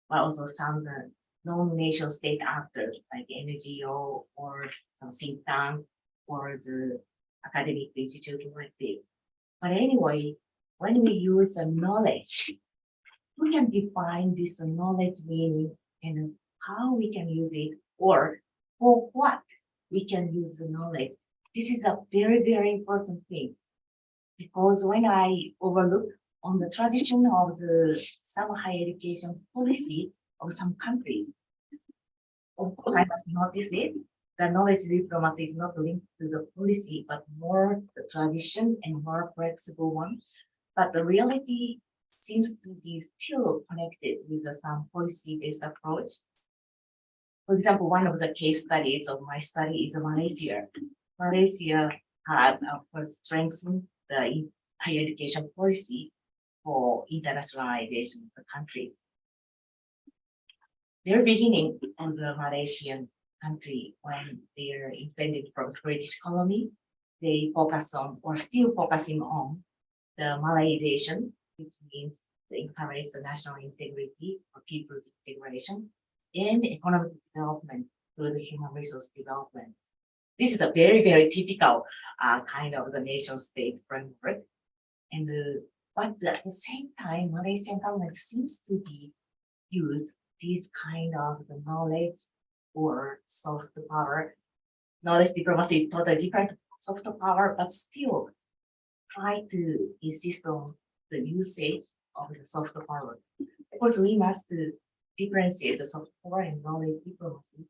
but also some non-nation state actors like NGO or some think tank or the academic institute like this. But anyway, when we use the knowledge, we can define this knowledge meaning and how we can use it, or for what we can use the knowledge. This is a very, very important thing, because when I overlook on the tradition of the some higher education policy of some countries, of course I must notice it. The knowledge diplomacy is not linked to the policy, but more the tradition and more flexible one. But the reality seems to be still connected with some policy-based approach. For example, one of the case studies of my study is Malaysia. Malaysia has strengthened the higher education policy for internationalization of the countries. Very beginning of the Malaysian country, when they are independent from British colony, they focus on, or still focusing on, the Malayization, which means to encourage the national integrity or people's integration and economic development through the human resource development. This is a very, very typical kind of the nation state framework. And but at the same time, Malaysian government seems to be use this kind of the knowledge or soft power. Knowledge diplomacy is totally different from soft power, but still try to insist on the usage of the soft power. Of course, we must differentiate the soft power and knowledge diplomacy.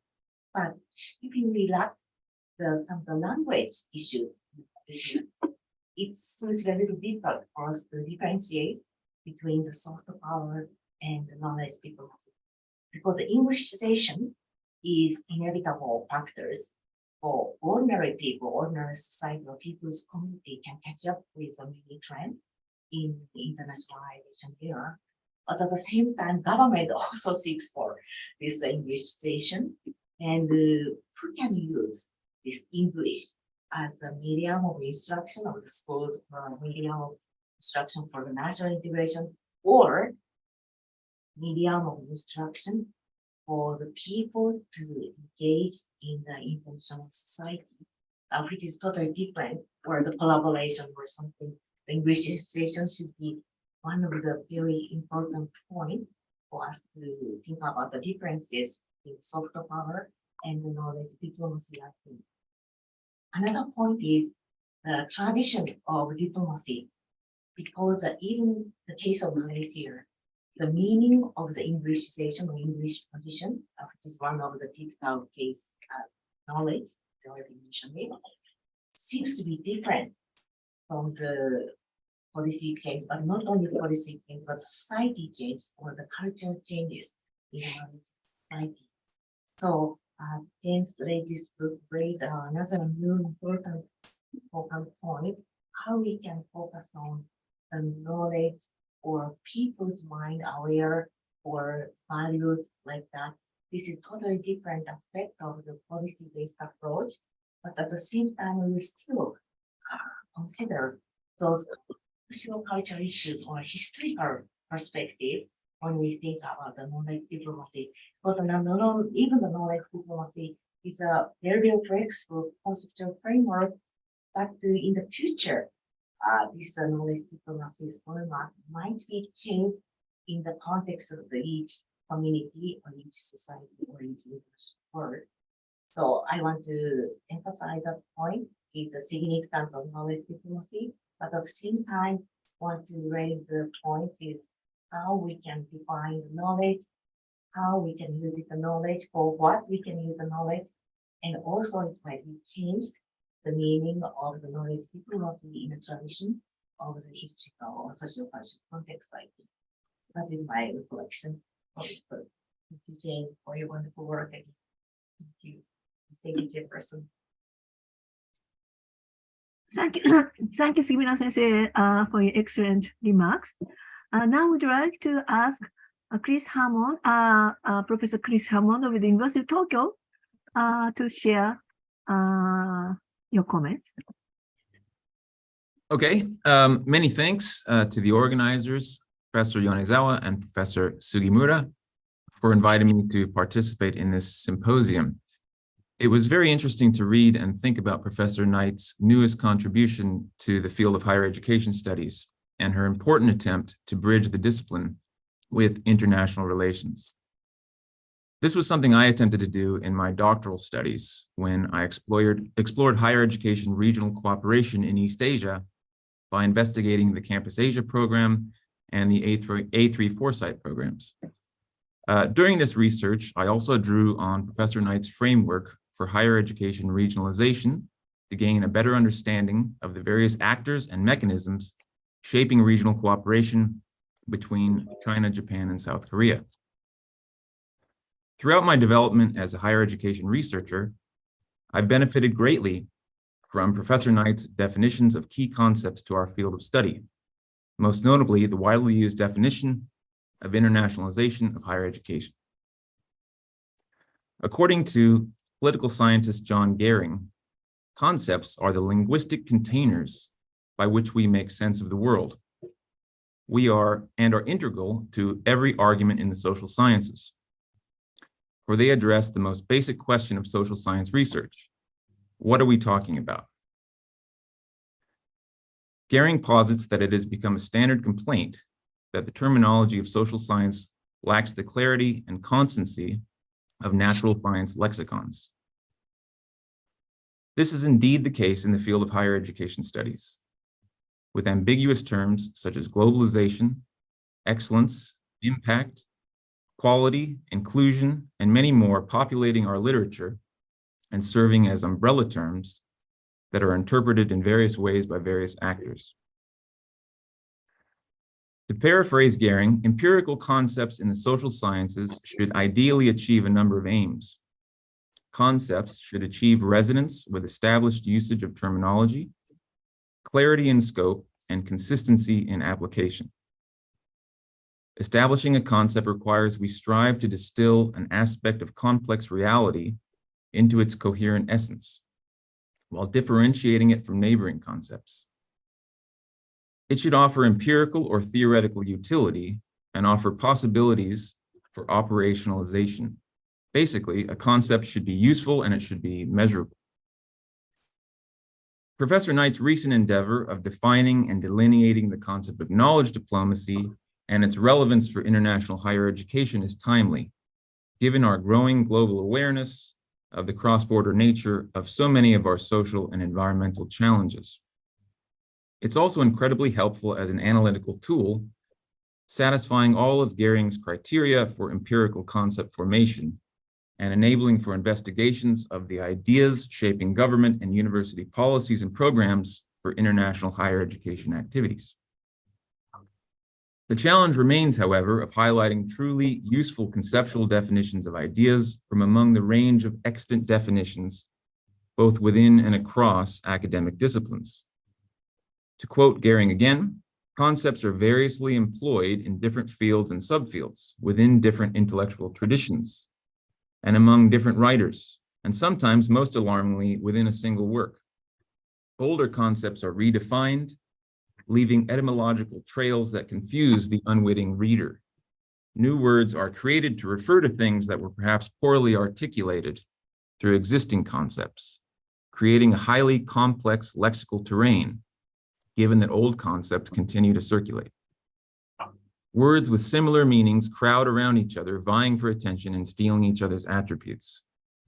But if you relax some of the language issues, it seems a little difficult for us to differentiate between the soft power and the knowledge diplomacy, because the Englishization is inevitable factors for ordinary people, ordinary society or people's community can catch up with the mini trend in the internationalization era. But at the same time, government also seeks for this Englishization, and who can use this English as a medium of instruction of the schools, or medium of instruction for the national integration, or medium of instruction for the people to engage in the international society, which is totally different, or the collaboration or something. The Englishization should be one of the very important points for us to think about the differences in soft power and the knowledge diplomacy, I think. Another point is the tradition of diplomacy, because even the case of Malaysia, the meaning of the Englishization or English position, which is one of the typical case knowledge, the definition, seems to be different from the policy change, but not only policy change, but society change or the cultural changes in our society. So James latest book raised another new important point, how we can focus on the knowledge or people's mind aware or values like that. This is totally different aspect of the policy-based approach, but at the same time, we still consider those social cultural issues or historical perspective when we think about the knowledge diplomacy. Because even the knowledge diplomacy is a very flexible conceptual framework, but in the future, this knowledge diplomacy format might be changed in the context of each community or each society or each world. So I want to emphasize that point is the significance of knowledge diplomacy, but at the same time, want to raise the point is how we can define the knowledge, how we can use the knowledge, for what we can use the knowledge, and also it might be changed the meaning of the knowledge diplomacy in the tradition of the historical or social cultural context like this. That is my reflection of it. Thank you, Jane, for your wonderful work. Thank you. Thank you, Jefferson. Thank you, thank you, Sugimura Sensei, for your excellent remarks. Now we'd like to ask Chris Hammond, Professor Chris Hammond of the University of Tokyo, to share your comments. Okay, many thanks to the organizers, Professor Yonezawa and Professor Sugimura, for inviting me to participate in this symposium. It was very interesting to read and think about Professor Knight's newest contribution to the field of higher education studies and her important attempt to bridge the discipline with international relations. This was something I attempted to do in my doctoral studies when I explored higher education regional cooperation in East Asia by investigating the Campus Asia program and the A3 Foresight programs. During this research, I also drew on Professor Knight's framework for higher education regionalization to gain a better understanding of the various actors and mechanisms shaping regional cooperation between China, Japan, and South Korea. Throughout my development as a higher education researcher, I've benefited greatly from Professor Knight's definitions of key concepts to our field of study, most notably the widely used definition of internationalization of higher education. According to political scientist John Gehring, concepts are the linguistic containers by which we make sense of the world. We are integral to every argument in the social sciences, for they address the most basic question of social science research. What are we talking about? Gehring posits that it has become a standard complaint that the terminology of social science lacks the clarity and constancy of natural science lexicons. This is indeed the case in the field of higher education studies, with ambiguous terms such as globalization, excellence, impact, quality, inclusion, and many more populating our literature and serving as umbrella terms that are interpreted in various ways by various actors. To paraphrase Gehring, empirical concepts in the social sciences should ideally achieve a number of aims. Concepts should achieve resonance with established usage of terminology, clarity in scope, and consistency in application. Establishing a concept requires we strive to distill an aspect of complex reality into its coherent essence, while differentiating it from neighboring concepts. It should offer empirical or theoretical utility and offer possibilities for operationalization. Basically, a concept should be useful and it should be measurable. Professor Knight's recent endeavor of defining and delineating the concept of knowledge diplomacy and its relevance for international higher education is timely, given our growing global awareness of the cross-border nature of so many of our social and environmental challenges. It's also incredibly helpful as an analytical tool, satisfying all of Gehring's criteria for empirical concept formation and enabling for investigations of the ideas shaping government and university policies and programs for international higher education activities. The challenge remains, however, of highlighting truly useful conceptual definitions of ideas from among the range of extant definitions, both within and across academic disciplines. To quote Gehring again, concepts are variously employed in different fields and subfields, within different intellectual traditions, and among different writers, and sometimes, most alarmingly, within a single work. Older concepts are redefined, leaving etymological trails that confuse the unwitting reader. New words are created to refer to things that were perhaps poorly articulated through existing concepts, creating a highly complex lexical terrain, given that old concepts continue to circulate. Words with similar meanings crowd around each other, vying for attention and stealing each other's attributes.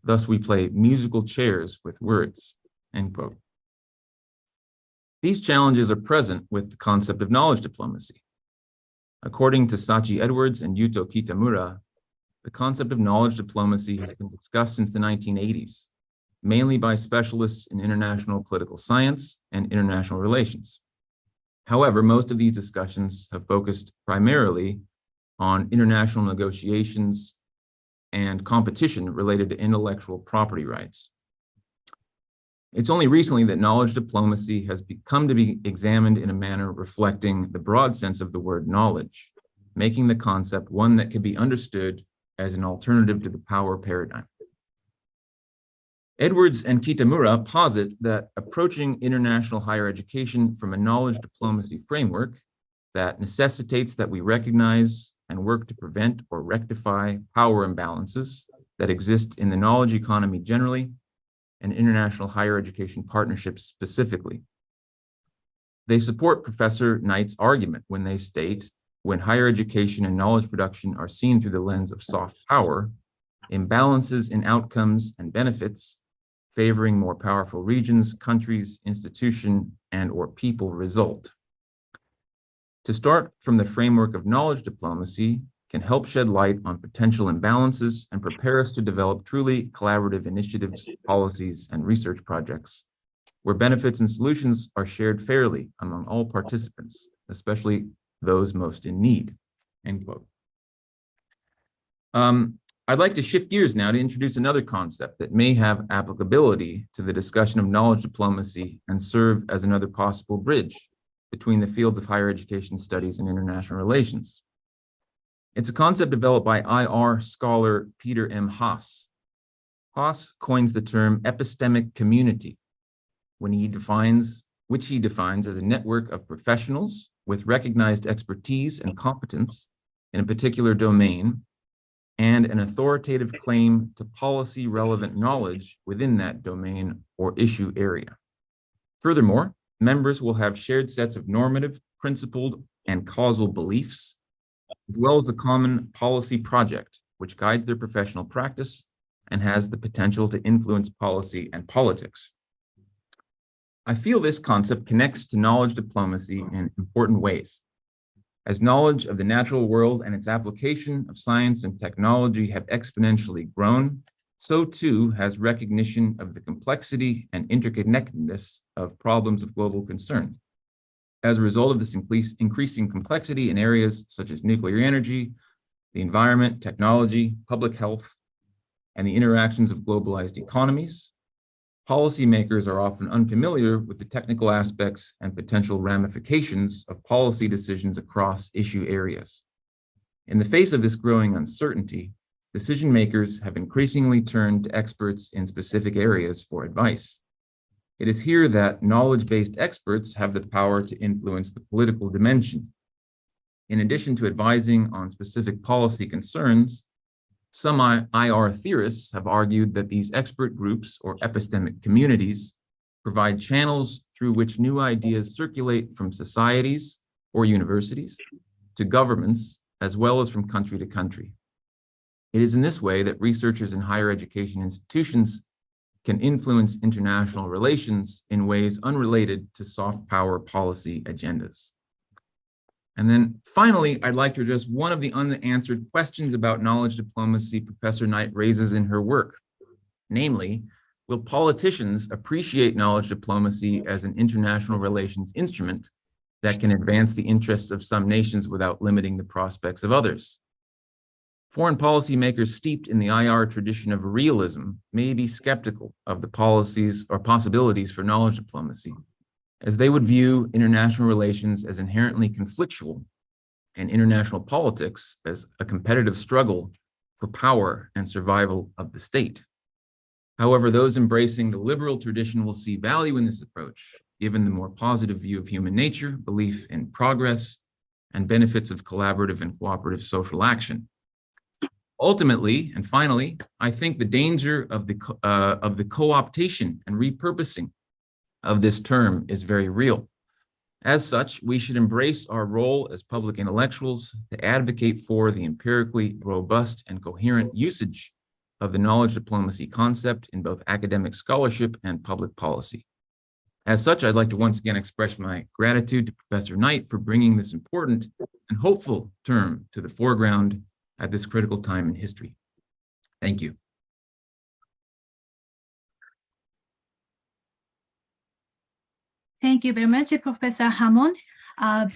Thus, we play musical chairs with words, end quote. These challenges are present with the concept of knowledge diplomacy. According to Sachi Edwards and Yuto Kitamura, the concept of knowledge diplomacy has been discussed since the 1980s, mainly by specialists in international political science and international relations. However, most of these discussions have focused primarily on international negotiations and competition related to intellectual property rights. It's only recently that knowledge diplomacy has come to be examined in a manner reflecting the broad sense of the word knowledge, making the concept one that can be understood as an alternative to the power paradigm. Edwards and Kitamura posit that approaching international higher education from a knowledge diplomacy framework that necessitates that we recognize and work to prevent or rectify power imbalances that exist in the knowledge economy generally and international higher education partnerships specifically. They support Professor Knight's argument when they state, when higher education and knowledge production are seen through the lens of soft power, imbalances in outcomes and benefits, favoring more powerful regions, countries, institutions, and/or people result. To start from the framework of knowledge diplomacy can help shed light on potential imbalances and prepare us to develop truly collaborative initiatives, policies, and research projects where benefits and solutions are shared fairly among all participants, especially those most in need, end quote. I'd like to shift gears now to introduce another concept that may have applicability to the discussion of knowledge diplomacy and serve as another possible bridge between the fields of higher education studies and international relations. It's a concept developed by IR scholar Peter M. Haas. Haas coins the term epistemic community, which he defines as a network of professionals with recognized expertise and competence in a particular domain and an authoritative claim to policy-relevant knowledge within that domain or issue area. Furthermore, members will have shared sets of normative, principled, and causal beliefs, as well as a common policy project, which guides their professional practice and has the potential to influence policy and politics. I feel this concept connects to knowledge diplomacy in important ways. As knowledge of the natural world and its application of science and technology have exponentially grown, so too has recognition of the complexity and interconnectedness of problems of global concern. As a result of this increasing complexity in areas such as nuclear energy, the environment, technology, public health, and the interactions of globalized economies, policymakers are often unfamiliar with the technical aspects and potential ramifications of policy decisions across issue areas. In the face of this growing uncertainty, decision makers have increasingly turned to experts in specific areas for advice. It is here that knowledge-based experts have the power to influence the political dimension. In addition to advising on specific policy concerns, some IR theorists have argued that these expert groups or epistemic communities provide channels through which new ideas circulate from societies or universities to governments, as well as from country to country. It is in this way that researchers in higher education institutions can influence international relations in ways unrelated to soft power policy agendas. And then finally, I'd like to address one of the unanswered questions about knowledge diplomacy Professor Knight raises in her work. Namely, will politicians appreciate knowledge diplomacy as an international relations instrument that can advance the interests of some nations without limiting the prospects of others? Foreign policy makers steeped in the IR tradition of realism may be skeptical of the policies or possibilities for knowledge diplomacy, as they would view international relations as inherently conflictual and international politics as a competitive struggle for power and survival of the state. However, those embracing the liberal tradition will see value in this approach, given the more positive view of human nature, belief in progress, and benefits of collaborative and cooperative social action. Ultimately, and finally, I think the danger of the co-optation and repurposing of this term is very real. As such, we should embrace our role as public intellectuals to advocate for the empirically robust and coherent usage of the knowledge diplomacy concept in both academic scholarship and public policy. As such, I'd like to once again express my gratitude to Professor Knight for bringing this important and hopeful term to the foreground at this critical time in history. Thank you. Thank you very much, Professor Hammond.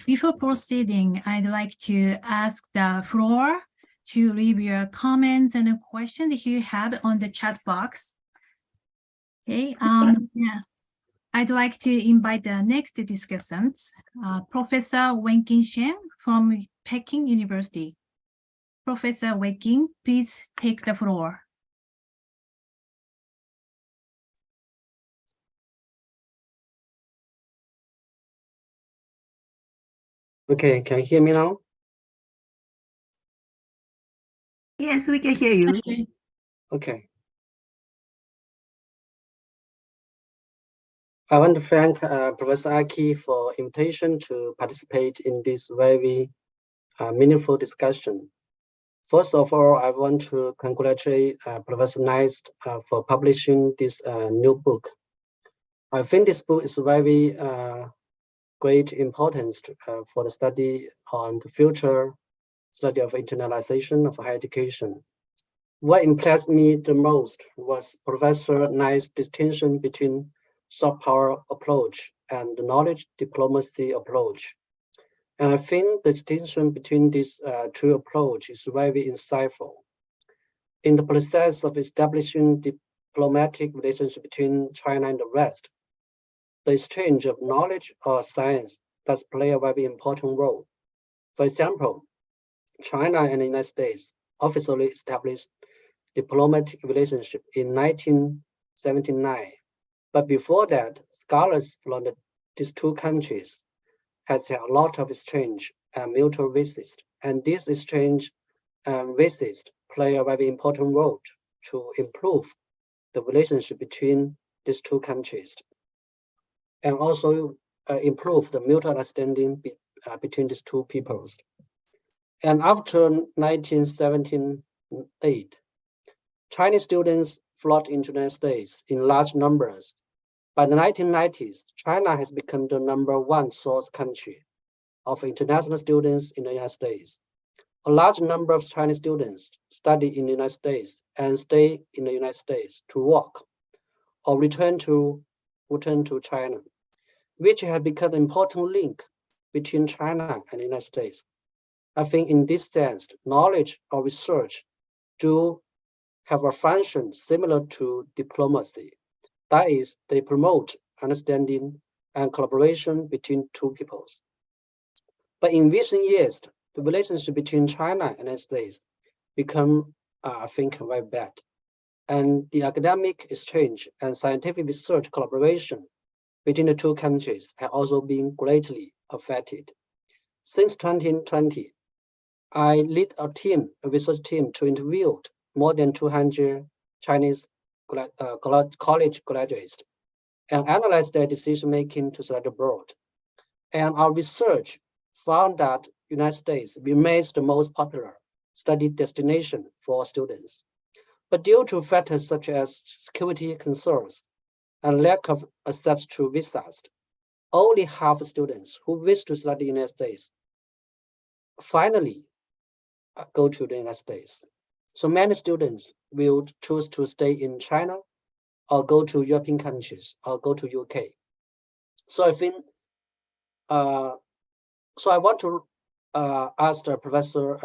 Before proceeding, I'd like to ask the floor to leave your comments and questions if you have on the chat box. Okay, yeah. I'd like to invite the next discussants, Professor Wenqing Shen from Peking University. Professor Wenqing, please take the floor. Okay, can you hear me now? Yes, we can hear you. Okay. I want to thank Professor Aki for invitation to participate in this very meaningful discussion. First of all, I want to congratulate Professor Knight for publishing this new book. I think this book is very great importance for the study on the future study of internalization of higher education. What impressed me the most was Professor Knight's distinction between soft power approach and the knowledge diplomacy approach. And I think the distinction between these two approaches is very insightful. In the process of establishing diplomatic relations between China and the West, the exchange of knowledge or science does play a very important role. For example, China and the United States officially established diplomatic relationship in 1979. But before that, scholars from these two countries has had a lot of exchange and mutual visits. And this exchange and visits play a very important role to improve the relationship between these two countries. And also improve the mutual understanding between these two peoples. And after 1978, Chinese students flocked into the United States in large numbers. By the 1990s, China has become the #1 source country of international students in the United States. A large number of Chinese students study in the United States and stay in the United States to work or return to China, which has become an important link between China and the United States. I think in this sense, knowledge or research do have a function similar to diplomacy. That is, they promote understanding and collaboration between two peoples. But in recent years, the relationship between China and the United States become, I think, very bad. And the academic exchange and scientific research collaboration between the two countries have also been greatly affected. Since 2020, I lead a research team to interview more than 200 Chinese college graduates and analyze their decision-making to study abroad. And our research found that United States remains the most popular study destination for students. but due to factors such as security concerns and lack of access to visas, only half students who wish to study in the United States finally go to the United States. So many students will choose to stay in China or go to European countries or go to UK. So I think, so I want to ask the Professor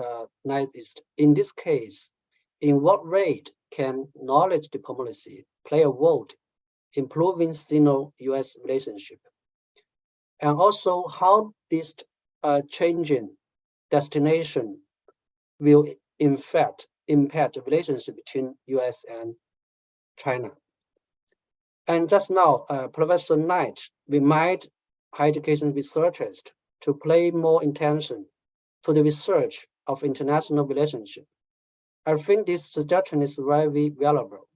Knight is, in this case, in what rate can knowledge diplomacy play a role in improving Sino-US relationship? And also how this changing destination will in fact impact the relationship between US and China. And just now, Professor Knight reminded higher education researchers to pay more attention to the research of international relationship. I think this suggestion is very valuable.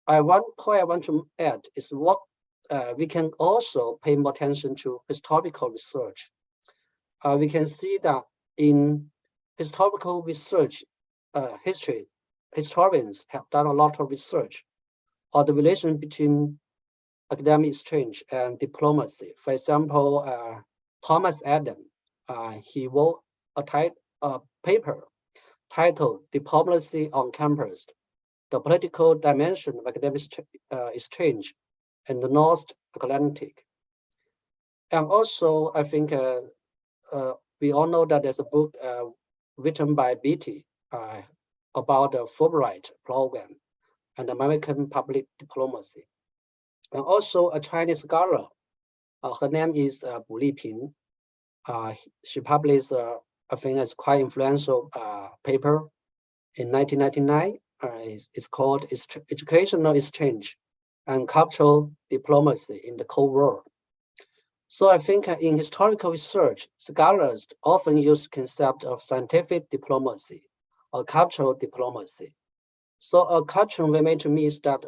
One point I want to add is what we can also pay more attention to historical research. We can see that in historical research, historians have done a lot of research on the relation between academic exchange and diplomacy. For example, Thomas Adam, he wrote a paper titled Diplomacy on Campus, the Political Dimension of Academic Exchange in the North Atlantic. And also, I think we all know that there's a book written by Beatty about the Fulbright program and American public diplomacy. And also a Chinese scholar, her name is Bu Liping. She published, I think it's quite influential paper in 1999. It's called Educational Exchange and Cultural Diplomacy in the Cold War. So I think in historical research, scholars often use the concept of scientific diplomacy or cultural diplomacy. So a cultural remain to me is that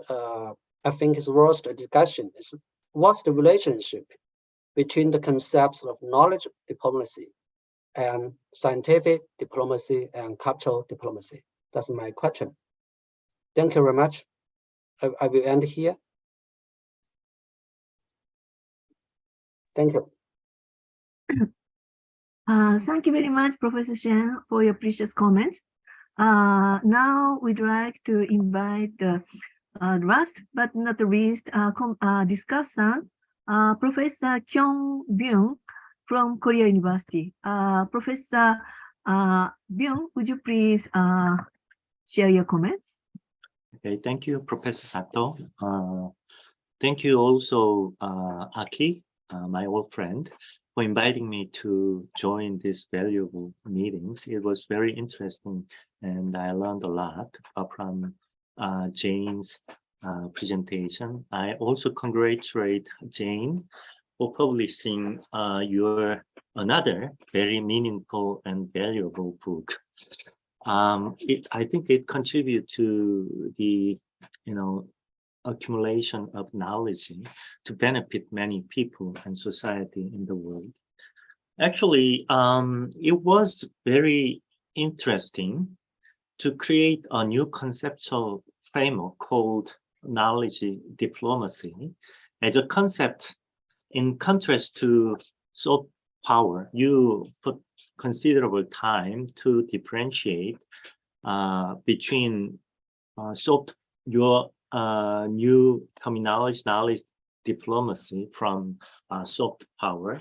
I think is worth a discussion is what's the relationship between the concepts of knowledge diplomacy and scientific diplomacy and cultural diplomacy. That's my question. Thank you very much. I will end here. Thank you. Thank you very much, Professor Shen, for your precious comments. Now we'd like to invite the last but not least discussant, Professor Kyung Byung from Korea University. Professor Byung, would you please share your comments? Okay, thank you, Professor Sato. Thank you also, Aki, my old friend, for inviting me to join these valuable meetings. It was very interesting, and I learned a lot from Jane's presentation. I also congratulate Jane for publishing your another very meaningful and valuable book. I think it contributes to the, accumulation of knowledge to benefit many people and society in the world. Actually, it was very interesting to create a new conceptual framework called knowledge diplomacy as a concept. In contrast to soft power, you put considerable time to differentiate between your new terminology, knowledge diplomacy, from soft power,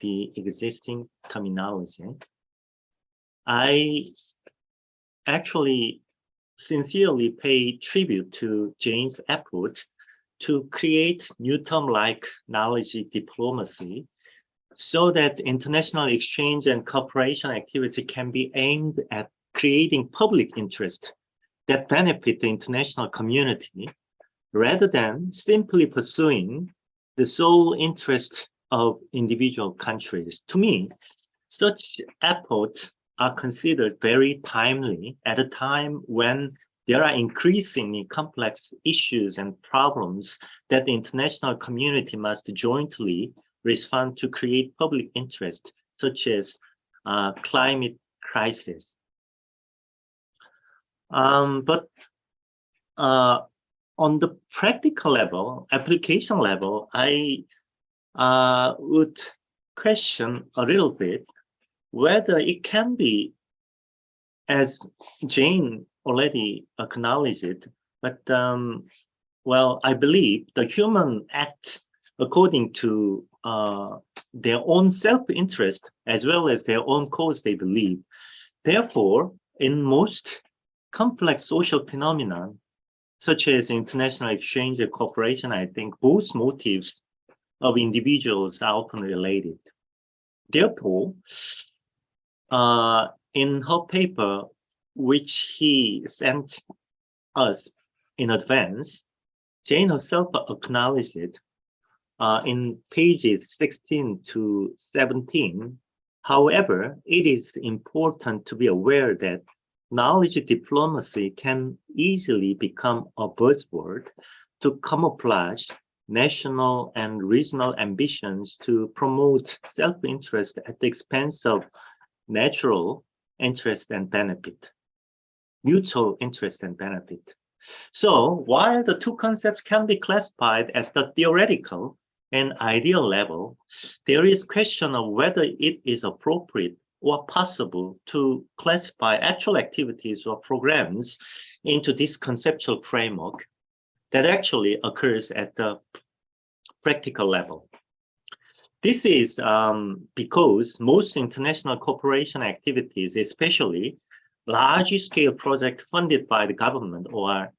the existing terminology. I actually sincerely pay tribute to Jane's effort to create new term like knowledge diplomacy, so that international exchange and cooperation activity can be aimed at creating public interest that benefit the international community, rather than simply pursuing the sole interest of individual countries. To me, such efforts are considered very timely at a time when there are increasingly complex issues and problems that the international community must jointly respond to create public interest, such as climate crisis. But on the practical level, application level, I would question a little bit whether it can be, as Jane already acknowledged it, but well, I believe the human act according to their own self-interest as well as their own cause they believe. Therefore, in most complex social phenomena, such as international exchange and cooperation, I think both motives of individuals are often related. Therefore, in her paper, which he sent us in advance, Jane herself acknowledged it in pages 16 to 17. However, it is important to be aware that knowledge diplomacy can easily become a buzzword to camouflage national and regional ambitions to promote self-interest at the expense of natural interest and benefit, mutual interest and benefit. So while the two concepts can be classified at the theoretical and ideal level, there is question of whether it is appropriate or possible to classify actual activities or programs into this conceptual framework that actually occurs at the practical level. This is because most international cooperation activities, especially large-scale projects funded by the government or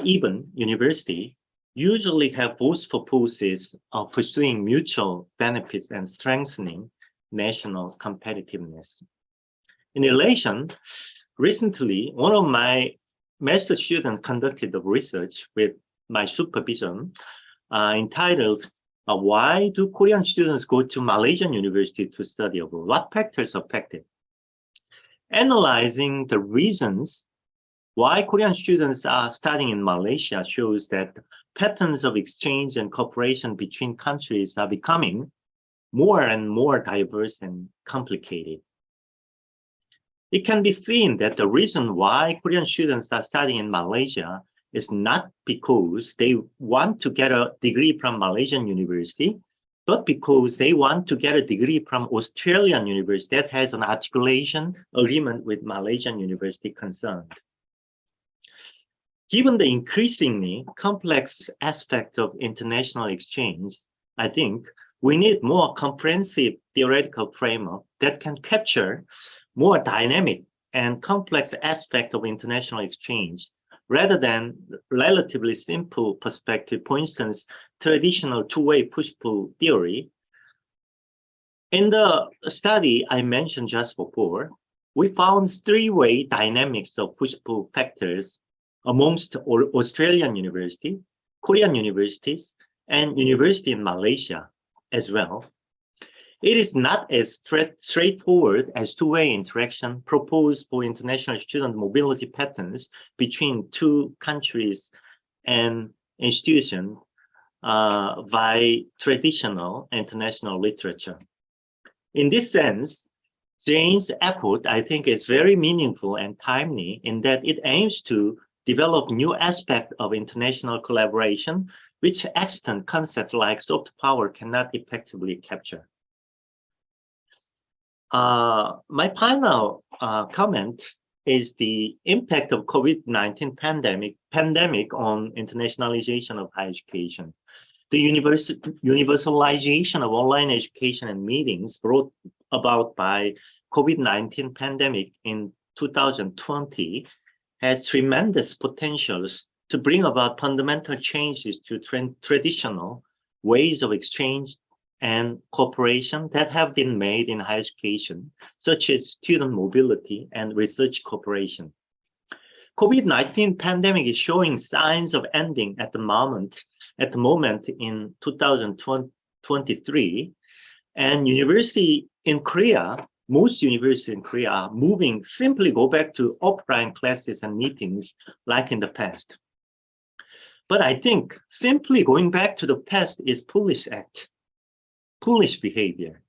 even university, usually have both purposes of pursuing mutual benefits and strengthening national competitiveness. In relation, recently, one of my master students conducted the research with my supervision entitled, Why Do Korean Students Go to Malaysian University to Study Abroad? What factors affect it? Analyzing the reasons why Korean students are studying in Malaysia shows that patterns of exchange and cooperation between countries are becoming more and more diverse and complicated. It can be seen that the reason why Korean students are studying in Malaysia is not because they want to get a degree from Malaysian university, but because they want to get a degree from Australian university that has an articulation agreement with Malaysian university concerned. Given the increasingly complex aspect of international exchange, I think we need more comprehensive theoretical framework that can capture more dynamic and complex aspect of international exchange, rather than relatively simple perspective, for instance, traditional two-way push-pull theory. In the study I mentioned just before, we found three-way dynamics of push-pull factors amongst Australian university, Korean universities, and university in Malaysia as well. It is not as straightforward as two-way interaction proposed for international student mobility patterns between two countries and institutions by traditional international literature. In this sense, Jane's effort, I think, is very meaningful and timely in that it aims to develop new aspects of international collaboration, which extant concepts like soft power cannot effectively capture. My final comment is the impact of COVID-19 pandemic on internationalization of higher education. The universalization of online education and meetings brought about by COVID-19 pandemic in 2020 has tremendous potentials to bring about fundamental changes to traditional ways of exchange and cooperation that have been made in higher education, such as student mobility and research cooperation. COVID-19 pandemic is showing signs of ending at the moment in 2023, and university in Korea, most universities in Korea are moving simply go back to offline classes and meetings like in the past. But I think simply going back to the past is foolish behavior,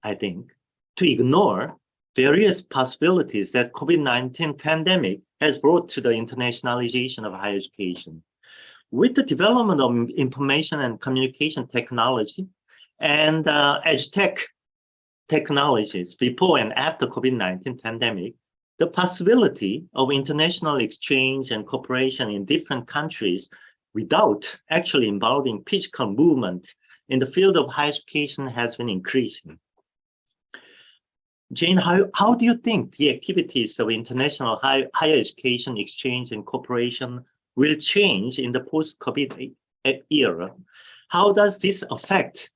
I think, to ignore various possibilities that COVID-19 pandemic has brought to the internationalization of higher education. With the development of information and communication technology and edtech technologies before and after COVID-19 pandemic, the possibility of international exchange and cooperation in different countries without actually involving physical movement in the field of higher education has been increasing. Jane, how do you think the activities of international higher education exchange and cooperation will change in the post-COVID era? How does this affect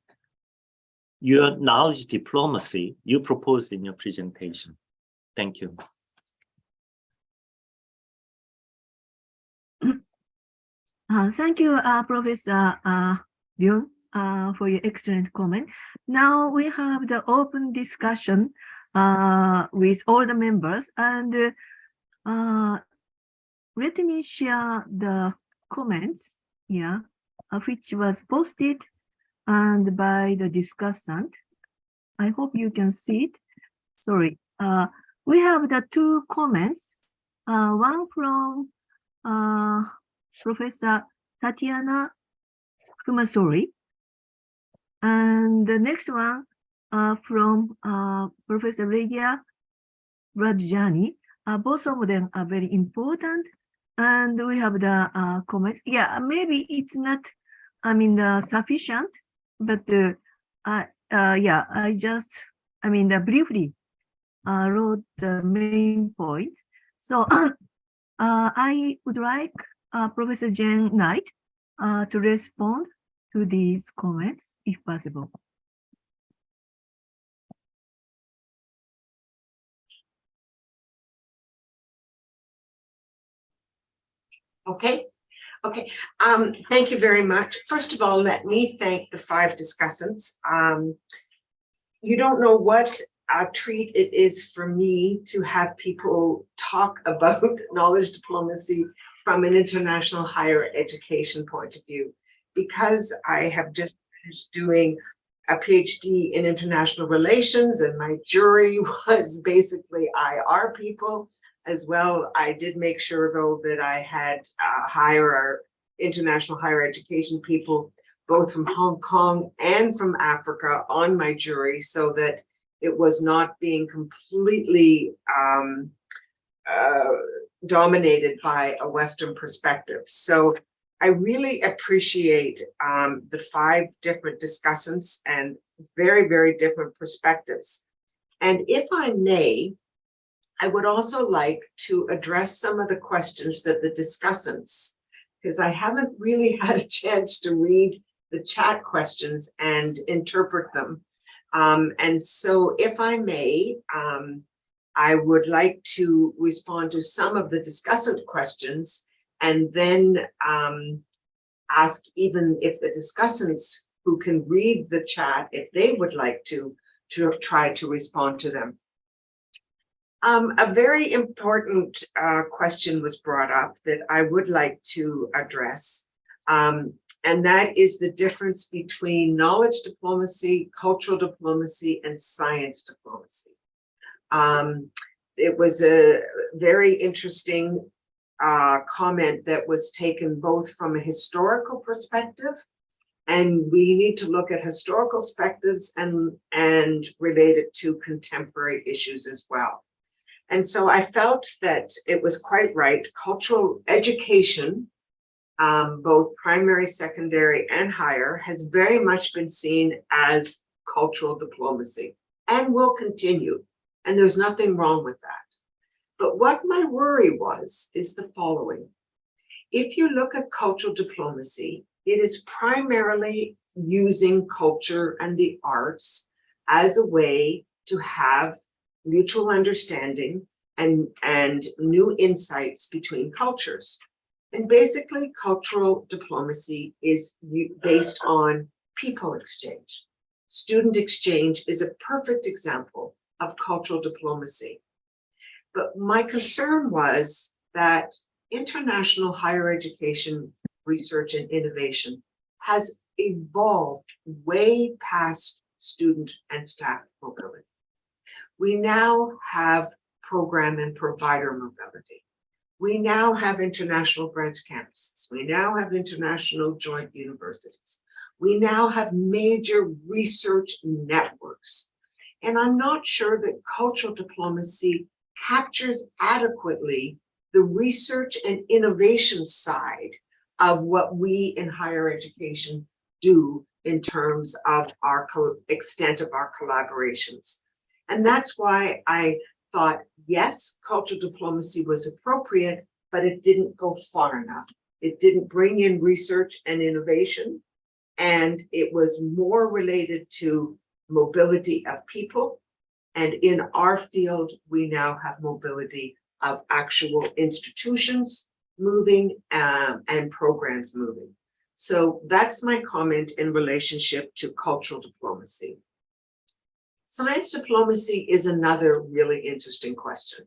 your knowledge diplomacy you proposed in your presentation? Thank you. Thank you, Professor Byun, for your excellent comment. Now we have the open discussion with all the members, and let me share the comments here, which was posted and by the discussant. I hope you can see it. Sorry. We have the two comments, one from Professor Tatiana Kumasori, and the next one from Professor Lydia Radjani. Both of them are very important, and we have the comments. Yeah, maybe it's not, sufficient, but yeah, I just, briefly wrote the main points. So I would like Professor Jane Knight to respond to these comments, if possible. Okay. Okay. Thank you very much. First of all, let me thank the 5 discussants. You don't know what a treat it is for me to have people talk about knowledge diplomacy from an international higher education point of view, because I have just finished doing a PhD in international relations, and my jury was basically IR people as well. I did make sure, though, that I had international higher education people, both from Hong Kong and from Africa, on my jury, so that it was not being completely dominated by a Western perspective. So I really appreciate the 5 different discussants and very, very different perspectives. And if I may, I would also like to address some of the questions that the discussants, because I haven't really had a chance to read the chat questions and interpret them. And so if I may, I would like to respond to some of the discussant questions, and then ask even if the discussants who can read the chat, if they would like to try to respond to them. A very important question was brought up that I would like to address, and that is the difference between knowledge diplomacy, cultural diplomacy, and science diplomacy. It was a very interesting comment that was taken both from a historical perspective, and we need to look at historical perspectives and relate it to contemporary issues as well. And so I felt that it was quite right. Cultural education, both primary, secondary, and higher, has very much been seen as cultural diplomacy and will continue. And there's nothing wrong with that. But what my worry is the following. If you look at cultural diplomacy, it is primarily using culture and the arts as a way to have mutual understanding and new insights between cultures. And basically, cultural diplomacy is based on people exchange. Student exchange is a perfect example of cultural diplomacy. But my concern was that international higher education research and innovation has evolved way past student and staff mobility. We now have program and provider mobility. We now have international branch campuses. We now have international joint universities. We now have major research networks. And I'm not sure that cultural diplomacy captures adequately the research and innovation side of what we in higher education do in terms of our extent of our collaborations. And that's why I thought, yes, cultural diplomacy was appropriate, but it didn't go far enough. It didn't bring in research and innovation, and it was more related to mobility of people. And in our field, we now have mobility of actual institutions moving and programs moving. So that's my comment in relationship to cultural diplomacy. Science diplomacy is another really interesting question.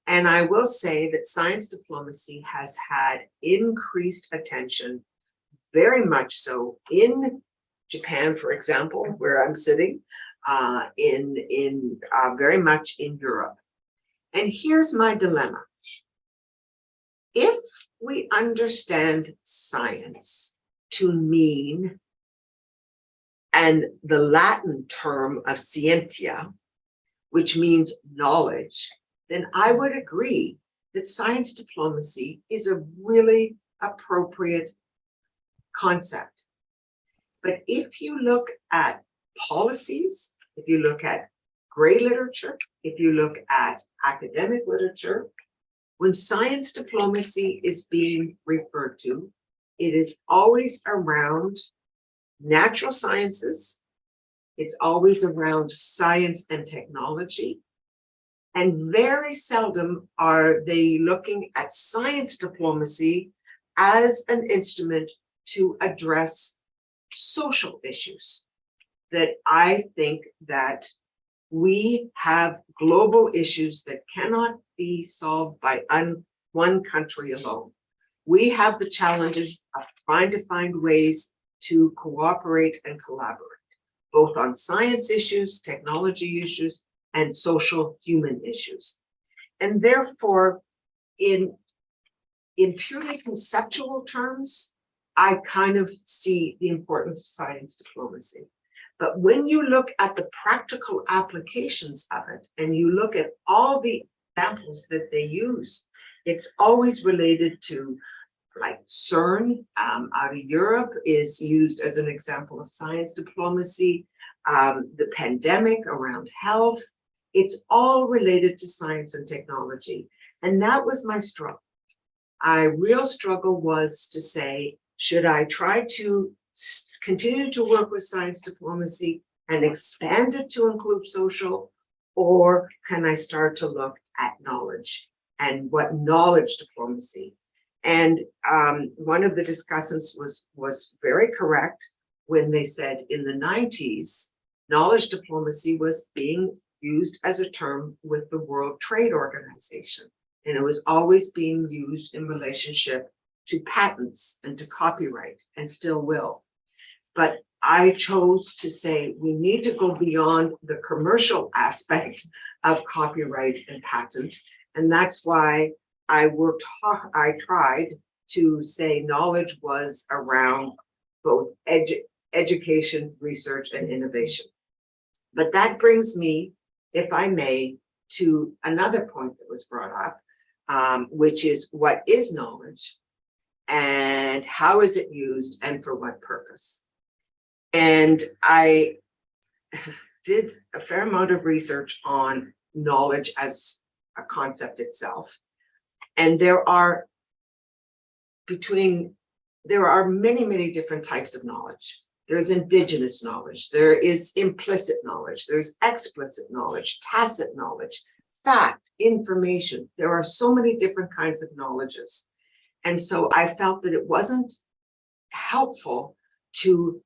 And I will say that science diplomacy has had increased attention, very much so in Japan, for example, where I'm sitting, very much in Europe. And here's my dilemma. If we understand science to mean, and the Latin term of scientia, which means knowledge, then I would agree that science diplomacy is a really appropriate concept. But if you look at policies, if you look at gray literature, if you look at academic literature, when science diplomacy is being referred to, it is always around natural sciences. It's always around science and technology. And very seldom are they looking at science diplomacy as an instrument to address social issues. That I think that we have global issues that cannot be solved by one country alone. We have the challenges of trying to find ways to cooperate and collaborate, both on science issues, technology issues, and social human issues. And therefore, in purely conceptual terms, I kind of see the importance of science diplomacy. But when you look at the practical applications of it, and you look at all the examples that they use, it's always related to, like CERN out of Europe is used as an example of science diplomacy. The pandemic around health, it's all related to science and technology. And that was my struggle. My real struggle was to say, should I try to continue to work with science diplomacy and expand it to include social, or can I start to look at knowledge and what knowledge diplomacy? And one of the discussants was very correct when they said in the 90s, knowledge diplomacy was being used as a term with the World Trade Organization. And it was always being used in relationship to patents and to copyright, and still will. But I chose to say we need to go beyond the commercial aspect of copyright and patent. And that's why I tried to say knowledge was around both education, research, and innovation. But that brings me, if I may, to another point that was brought up, which is what is knowledge and how is it used and for what purpose? And I did a fair amount of research on knowledge as a concept itself. And there are many, many different types of knowledge. There's indigenous knowledge, there is implicit knowledge, there's explicit knowledge, tacit knowledge, fact, information. There are so many different kinds of knowledges. And so I felt that it wasn't helpful to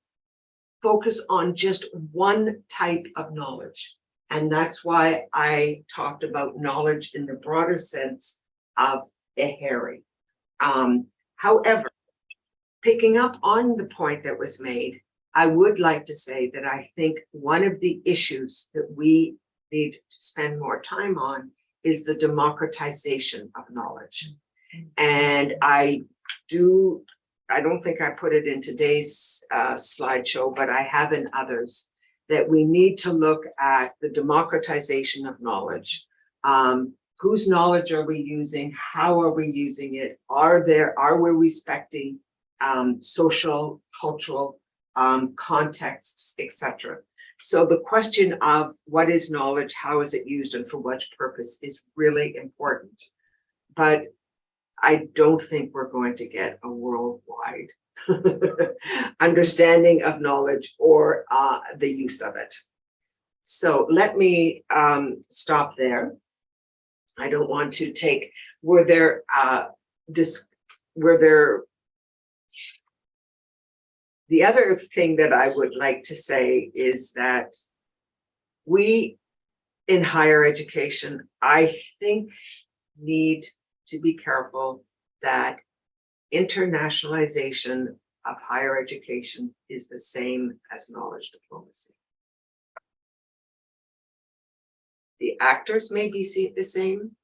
focus on just one type of knowledge. And that's why I talked about knowledge in the broader sense of EHERI. However, picking up on the point that was made, I would like to say that I think one of the issues that we need to spend more time on is the democratization of knowledge. And I don't think I put it in today's slideshow, but I have in others, that we need to look at the democratization of knowledge. Whose knowledge are we using? How are we using it? Are we respecting social, cultural contexts, etc.? So the question of what is knowledge, how is it used, and for what purpose is really important. But I don't think we're going to get a worldwide understanding of knowledge or the use of it. So let me stop there. I don't want to take, the other thing that I would like to say is that we in higher education, I think, need to be careful that internationalization of higher education is the same as knowledge diplomacy. The actors may be the same,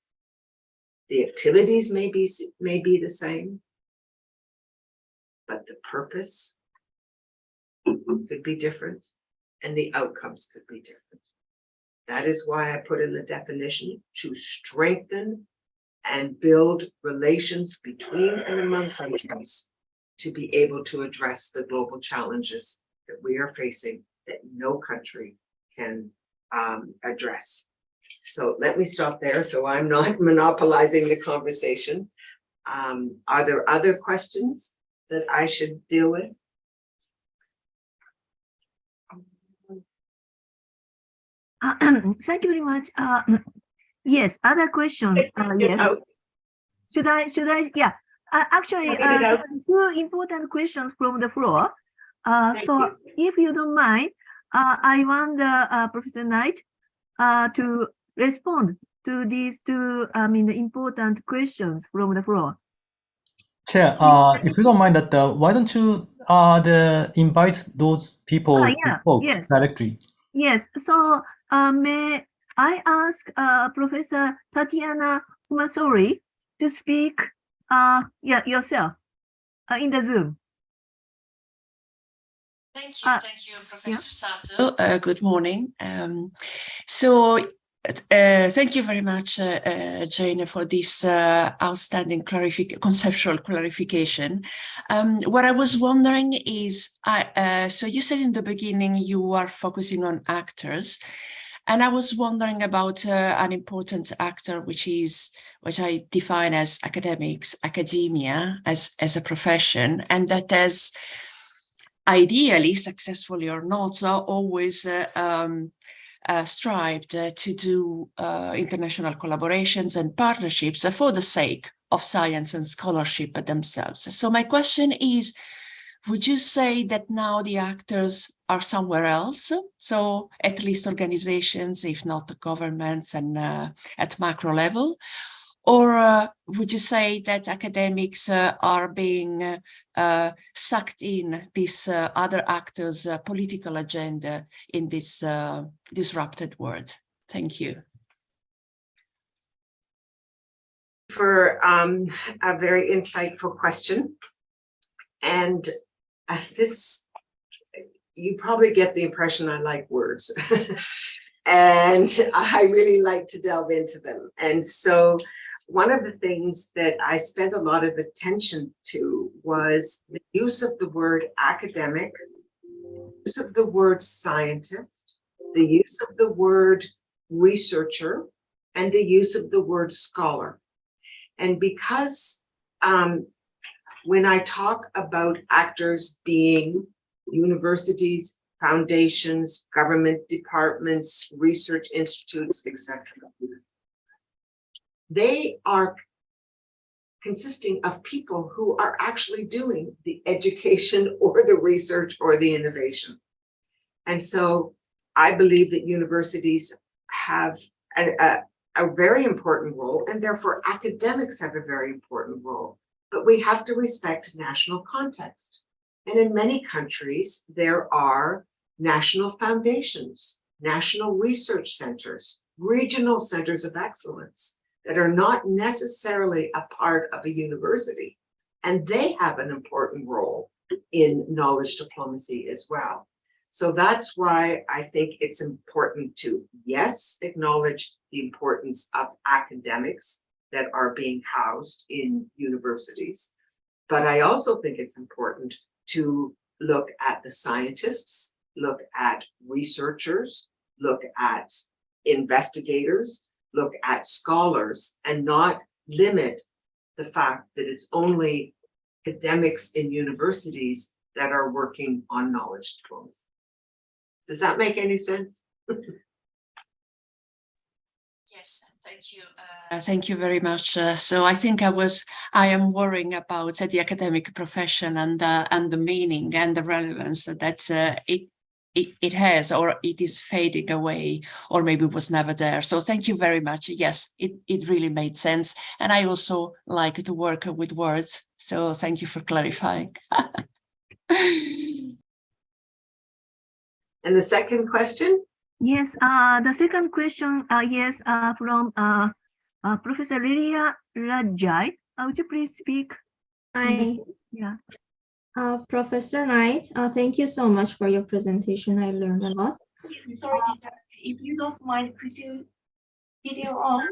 the activities may be the same, but the purpose could be different and the outcomes could be different. That is why I put in the definition to strengthen and build relations between and among countries to be able to address the global challenges that we are facing that no country can address. So let me stop there so I'm not monopolizing the conversation. Are there other questions that I should deal with? Thank you very much. Yes, other questions. Yes. Should I? Yeah. Actually, two important questions from the floor. So if you don't mind, I want Professor Knight to respond to these two, the important questions from the floor. Chair, if you don't mind that, why don't you invite those people to talk directly? Yes. So may I ask Professor Tatiana Kumasori to speak yourself in the Zoom. Thank you, Professor Sato. Good morning. Thank you very much, Jane, for this outstanding conceptual clarification. What I was wondering is, so you said in the beginning you are focusing on actors, and I was wondering about an important actor, which I define as academia as a profession, and that has ideally, successfully or not, always strived to do international collaborations and partnerships for the sake of science and scholarship themselves. So my question is, would you say that now the actors are somewhere else? So at least organizations, if not the governments, and at macro level? Or would you say that academics are being sucked in this other actors' political agenda in this disrupted world? Thank you. For a very insightful question. And you probably get the impression I like words. And I really like to delve into them. And so one of the things that I spent a lot of attention to was the use of the word academic, the use of the word scientist, the use of the word researcher, and the use of the word scholar. And because when I talk about actors being universities, foundations, government departments, research institutes, etc., they are consisting of people who are actually doing the education or the research or the innovation. And so I believe that universities have a very important role, and therefore academics have a very important role, but we have to respect national context. And in many countries, there are national foundations, national research centers, regional centers of excellence that are not necessarily a part of a university. And they have an important role in knowledge diplomacy as well. So that's why I think it's important to, yes, acknowledge the importance of academics that are being housed in universities. But I also think it's important to look at the scientists, look at researchers, look at investigators, look at scholars, and not limit the fact that it's only academics in universities that are working on knowledge diplomacy. Does that make any sense? Yes, thank you. Thank you very much. So I think I am worrying about the academic profession and the meaning and the relevance that it has, or it is fading away, or maybe was never there. So thank you very much. Yes, it really made sense. And I also like to work with words. So thank you for clarifying. And the second question? Yes, the second question, yes, from Professor Lilia Rajai. Would you please speak? Hi, Yeah. Professor Knight, thank you so much for your presentation. I learned a lot. Sorry, teacher, if you don't mind, could you video on?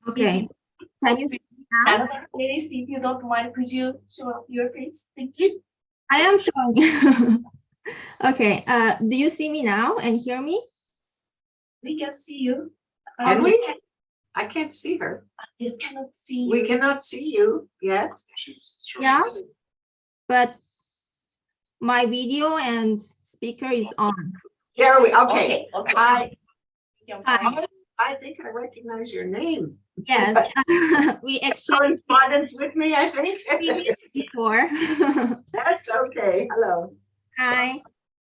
Okay. Can you see me now? Another playlist, if you don't mind, could you show up your face? Thank you. I am showing. Okay. Do you see me now and hear me? We can see you. Can we? I can't see her. Yes, cannot see you. We cannot see you yet. Yeah. But my video and speaker is on. There we, okay. Okay. Hi. I think I recognize your name. Yes. We exchanged Correspondence with me, I think. before. That's okay. Hello. Hi.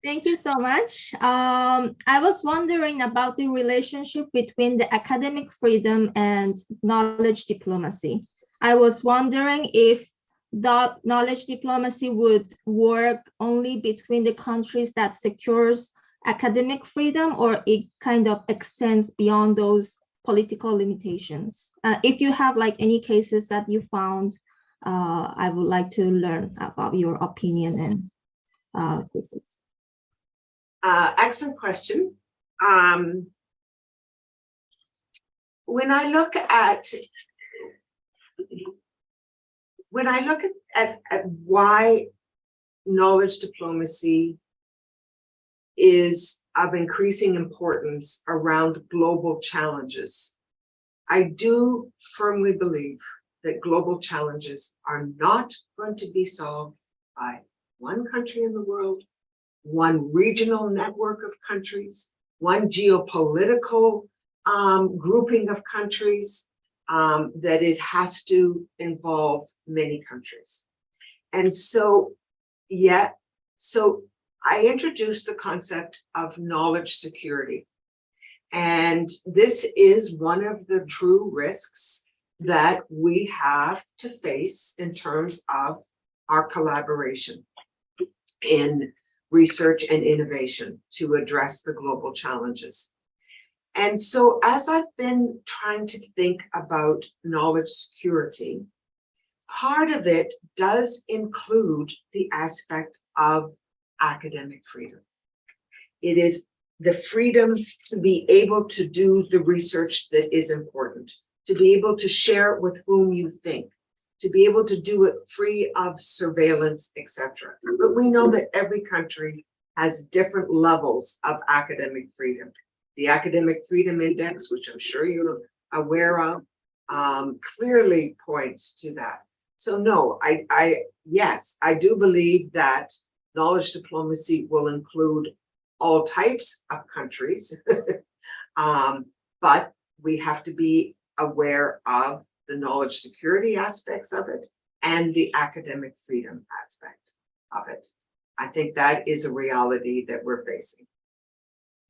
Thank you so much. I was wondering about the relationship between the academic freedom and knowledge diplomacy. I was wondering if the knowledge diplomacy would work only between the countries that secures academic freedom, or it kind of extends beyond those political limitations. If you have like any cases that you found, I would like to learn about your opinion and cases. Excellent question. When I look at why knowledge diplomacy is of increasing importance around global challenges, I do firmly believe that global challenges are not going to be solved by one country in the world, one regional network of countries, one geopolitical grouping of countries, that it has to involve many countries. And so, I introduced the concept of knowledge security. And this is one of the true risks that we have to face in terms of our collaboration in research and innovation to address the global challenges. And so as I've been trying to think about knowledge security, part of it does include the aspect of academic freedom. It is the freedom to be able to do the research that is important, to be able to share it with whom you think, to be able to do it free of surveillance, etc. But we know that every country has different levels of academic freedom. The Academic Freedom Index, which I'm sure you're aware of, clearly points to that. So no, yes, I do believe that knowledge diplomacy will include all types of countries, but we have to be aware of the knowledge security aspects of it and the academic freedom aspect of it. I think that is a reality that we're facing.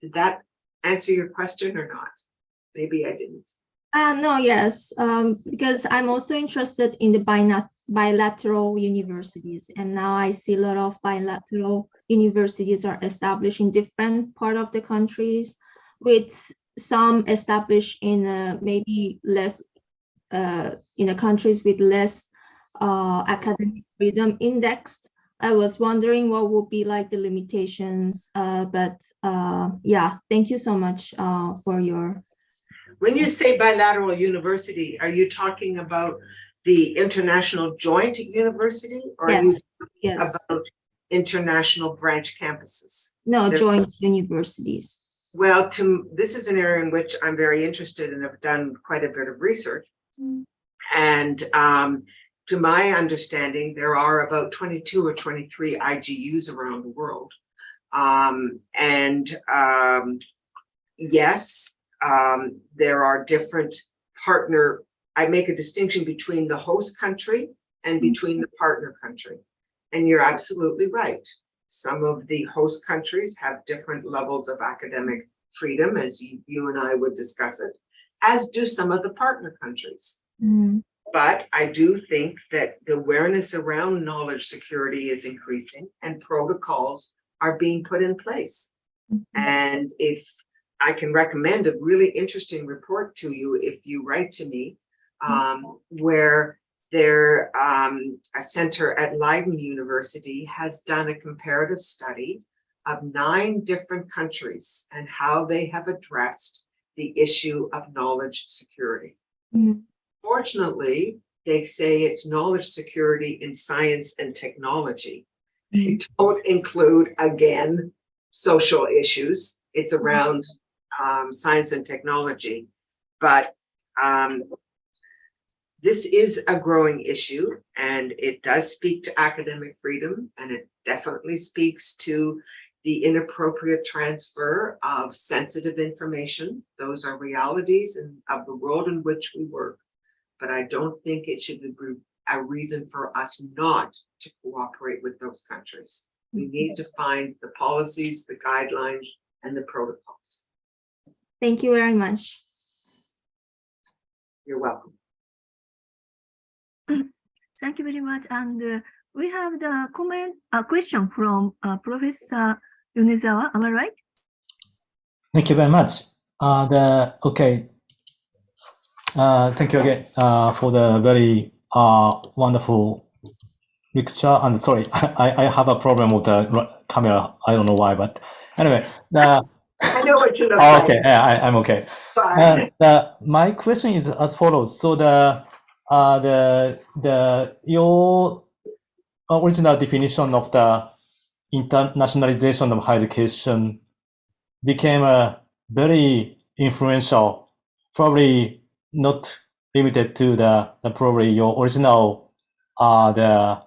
Did that answer your question or not? Maybe I didn't. No, yes, because I'm also interested in the bilateral universities, and now I see a lot of bilateral universities are established in different part of the countries, with some established in maybe less in the countries with less academic freedom indexed. I was wondering what would be like the limitations, but yeah, thank you so much for your. When you say bilateral university, are you talking about the international joint university, or are you Yes. talking about international branch campuses? No, joint universities. Well, this is an area in which I'm very interested and have done quite a bit of research. And to my understanding, there are about 22 or 23 IGUs around the world. Yes, there are different partner. I make a distinction between the host country and between the partner country. And you're absolutely right. Some of the host countries have different levels of academic freedom, as you and I would discuss it, as do some of the partner countries. But I do think that the awareness around knowledge security is increasing and protocols are being put in place. And if I can recommend a really interesting report to you, if you write to me, where a center at Leiden University has done a comparative study of 9 different countries and how they have addressed the issue of knowledge security. Fortunately, they say it's knowledge security in science and technology. They don't include, again, social issues. It's around science and technology. But this is a growing issue, and it does speak to academic freedom, and it definitely speaks to the inappropriate transfer of sensitive information. Those are realities of the world in which we work. But I don't think it should be a reason for us not to cooperate with those countries. We need to find the policies, the guidelines, and the protocols. Thank you very much. You're welcome. Thank you very much. And we have the question from Professor Yonezawa. Am I right? Thank you very much. Okay. Thank you again for the very wonderful lecture. And sorry, I have a problem with the camera. I don't know why, but anyway. I know what you look like. Okay, like. I'm okay. Fine. My question is as follows. So your original definition of the internationalization of higher education became a very influential, probably not limited to the probably your original the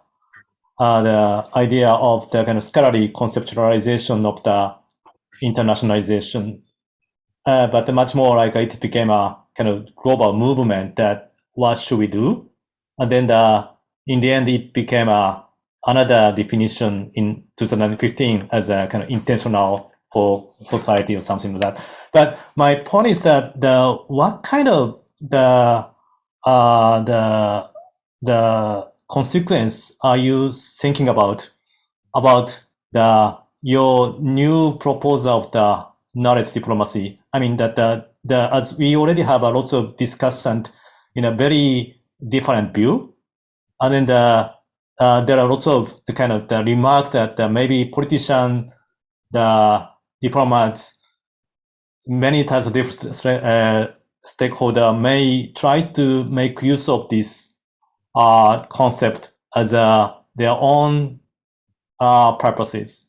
idea of the kind of scholarly conceptualization of the internationalization, but much more like it became a kind of global movement that what should we do, and then in the end it became another definition in 2015 as a kind of intentional for society or something like that. But my point is that what kind of the consequence are you thinking about your new proposal of the knowledge diplomacy? I mean that as we already have a lots of discussion in a very different view, and then there are lots of the kind of the remark that maybe politicians, the diplomats, many types of different stakeholders may try to make use of this concept as their own purposes.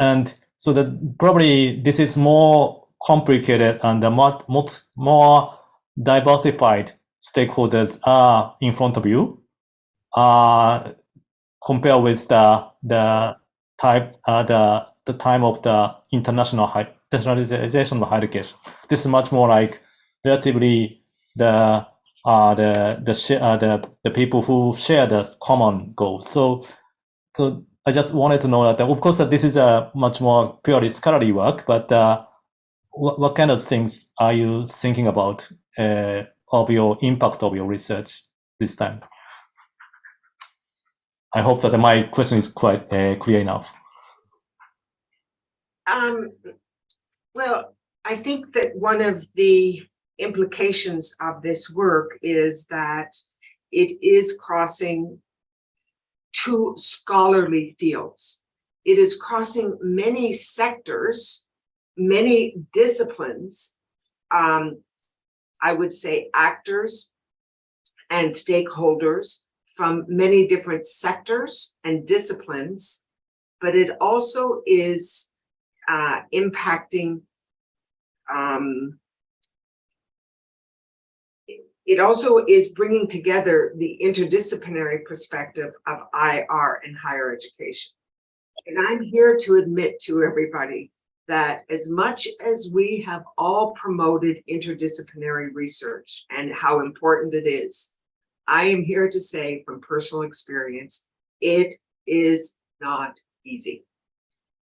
And so that probably this is more complicated and much more diversified stakeholders are in front of you compared with the time of the internationalization of higher education. This is much more like relatively the people who share the common goals. So I just wanted to know that, of course, that this is a much more purely scholarly work, but what kind of things are you thinking about of your impact of your research this time? I hope that my question is quite clear enough. Well, I think that one of the implications of this work is that it is crossing two scholarly fields. It is crossing many sectors, many disciplines, I would say actors and stakeholders from many different sectors and disciplines, but it also is impacting, it also is bringing together the interdisciplinary perspective of IR and higher education. And I'm here to admit to everybody that as much as we have all promoted interdisciplinary research and how important it is, I am here to say from personal experience, it is not easy.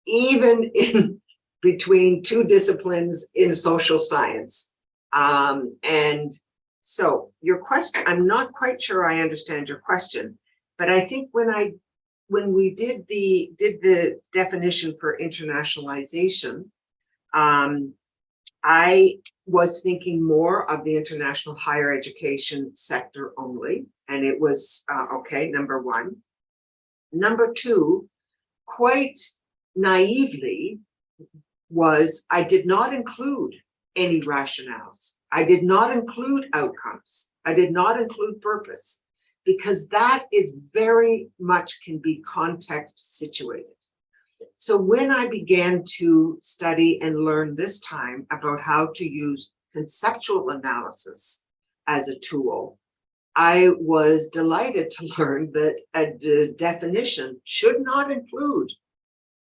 Even in between two disciplines in social science. And so your question, I'm not quite sure I understand your question, but I think when we did the definition for internationalization, I was thinking more of the international higher education sector only, and it was okay, number one. Number two, quite naively, was I did not include any rationales. I did not include outcomes. I did not include purpose, because that is very much can be context situated. So when I began to study and learn this time about how to use conceptual analysis as a tool, I was delighted to learn that a definition should not include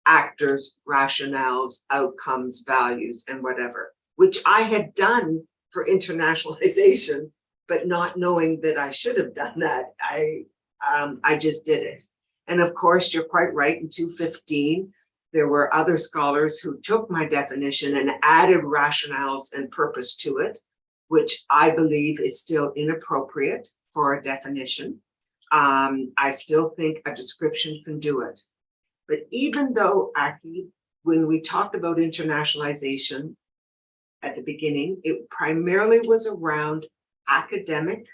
actors, rationales, outcomes, values, and whatever, which I had done for internationalization, but not knowing that I should have done that, I just did it. And of course, you're quite right, in 2015, there were other scholars who took my definition and added rationales and purpose to it, which I believe is still inappropriate for a definition. I still think a description can do it. But even though, Aki, when we talked about internationalization at the beginning, it primarily was around academic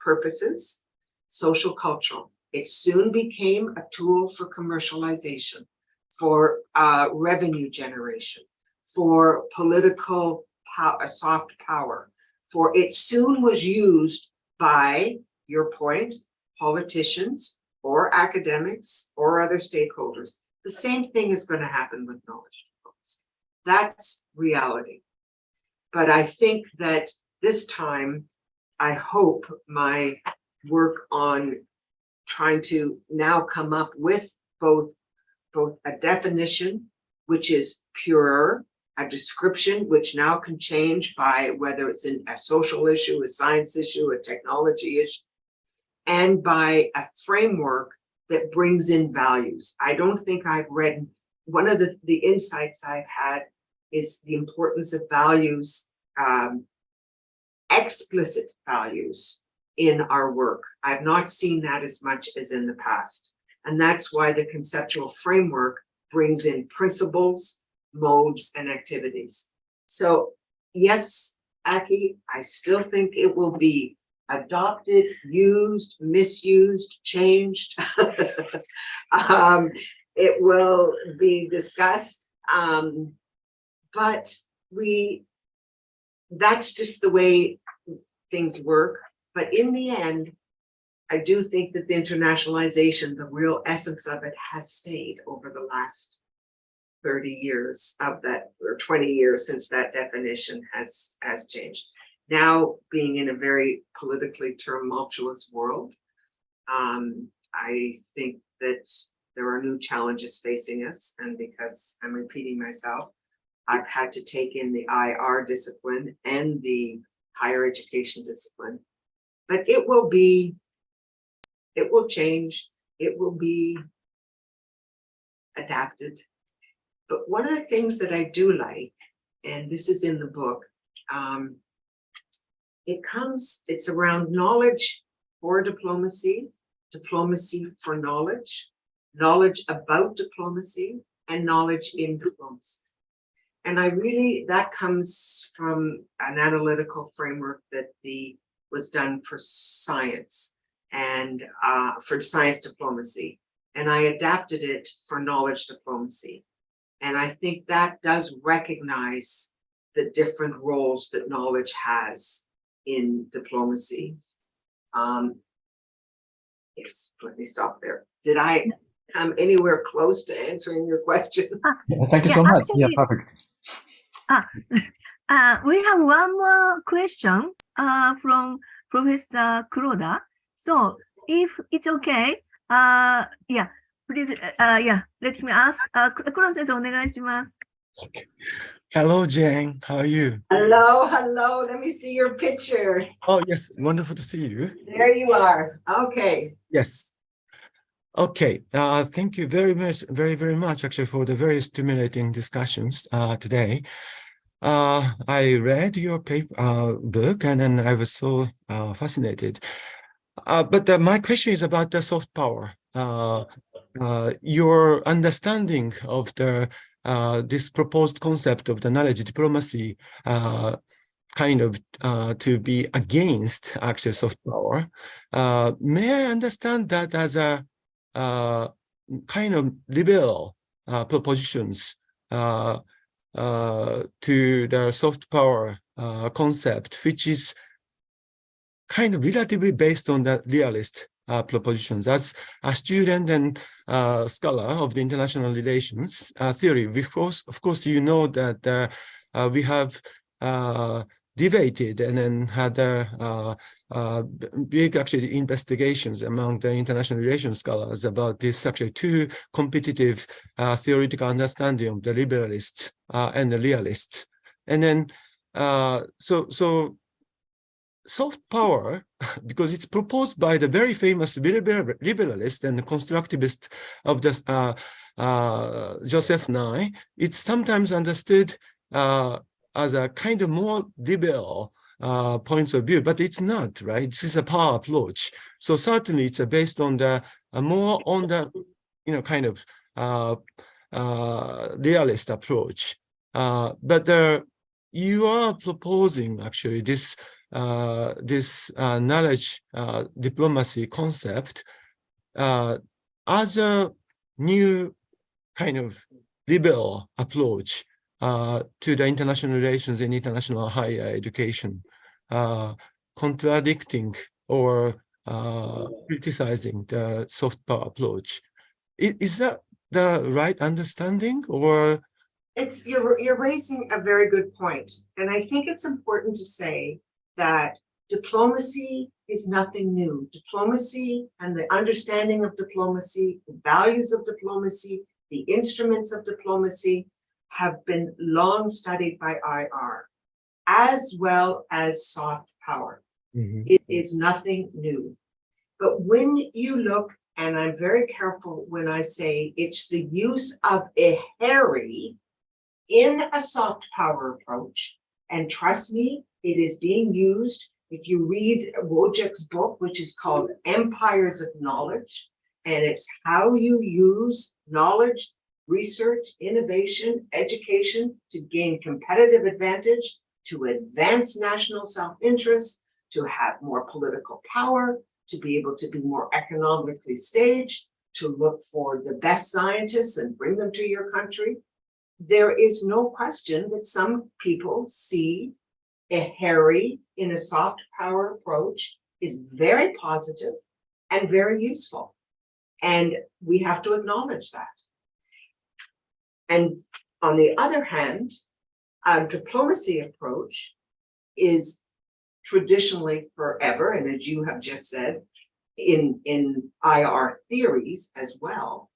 purposes, social cultural. It soon became a tool for commercialization, for revenue generation, for political power, soft power, for it soon was used by, your point, politicians or academics or other stakeholders. The same thing is going to happen with knowledge diplomacy. That's reality. But I think that this time, I hope my work on trying to now come up with both a definition, which is purer, a description, which now can change by whether it's in a social issue, a science issue, a technology issue, and by a framework that brings in values. I don't think I've read, one of the insights I've had is the importance of values, explicit values in our work. I've not seen that as much as in the past. And that's why the conceptual framework brings in principles, modes, and activities. So yes, Aki, I still think it will be adopted, used, misused, changed. It will be discussed, but that's just the way things work. But in the end, I do think that the internationalization, the real essence of it, has stayed over the last 30 years of that, or 20 years since that definition has changed. Now, being in a very politically tumultuous world, I think that there are new challenges facing us. And because I'm repeating myself, I've had to take in the IR discipline and the higher education discipline. But it will change, it will be adapted. But one of the things that I do like, and this is in the book, it's around knowledge for diplomacy, diplomacy for knowledge, knowledge about diplomacy, and knowledge in diplomacy. And I really, that comes from an analytical framework that was done for science and for science diplomacy. And I adapted it for knowledge diplomacy. And I think that does recognize the different roles that knowledge has in diplomacy. Yes, let me stop there. Did I come anywhere close to answering your question? Thank you Yeah, so much. actually- Yeah, perfect. We have one more question from Professor Kuroda. So if it's okay, yeah, please, yeah, let me ask. Kuroda 先生お願いします。Hello, Jane. How are you? Hello, hello. Let me see your picture. Oh, yes. Wonderful to see you. There you are. Okay. Yes. Okay. Thank you very much, very much, actually, for the very stimulating discussions today. I read your book, and then I was so fascinated. But my question is about the soft power. Your understanding of the this proposed concept of the knowledge diplomacy kind of to be against actual soft power. May I understand that as a kind of liberal propositions to the soft power concept, which is kind of relatively based on the realist propositions. As a student and scholar of the international relations theory, of course, you know that we have debated and then had big actually investigations among the international relations scholars about this actually two competitive theoretical understanding of the liberalists and the realists. And then so soft power, because it's proposed by the very famous liberalist and constructivist of the Joseph Nye, it's sometimes understood as a kind of more liberal points of view, but it's not, right? This is a power approach. So certainly it's based on the more on the, kind of realist approach. But you are proposing actually this knowledge diplomacy concept as a new kind of liberal approach to the international relations and international higher education, contradicting or criticizing the soft power approach. Is that the right understanding, or? You're raising a very good point. And I think it's important to say that diplomacy is nothing new. Diplomacy and the understanding of diplomacy, the values of diplomacy, the instruments of diplomacy have been long studied by IR, as well as soft power. Mm-hmm. It is nothing new. But when you look, and I'm very careful when I say it's the use of a hairy in a soft power approach, and trust me, it is being used. If you read Wojcik's book, which is called Empires of Knowledge, and it's how you use knowledge, research, innovation, education to gain competitive advantage, to advance national self-interest, to have more political power, to be able to be more economically staged, to look for the best scientists and bring them to your country. There is no question that some people see a hairy in a soft power approach is very positive and very useful. And we have to acknowledge that. And on the other hand, a diplomacy approach is traditionally forever, and as you have just said, in IR theories as well.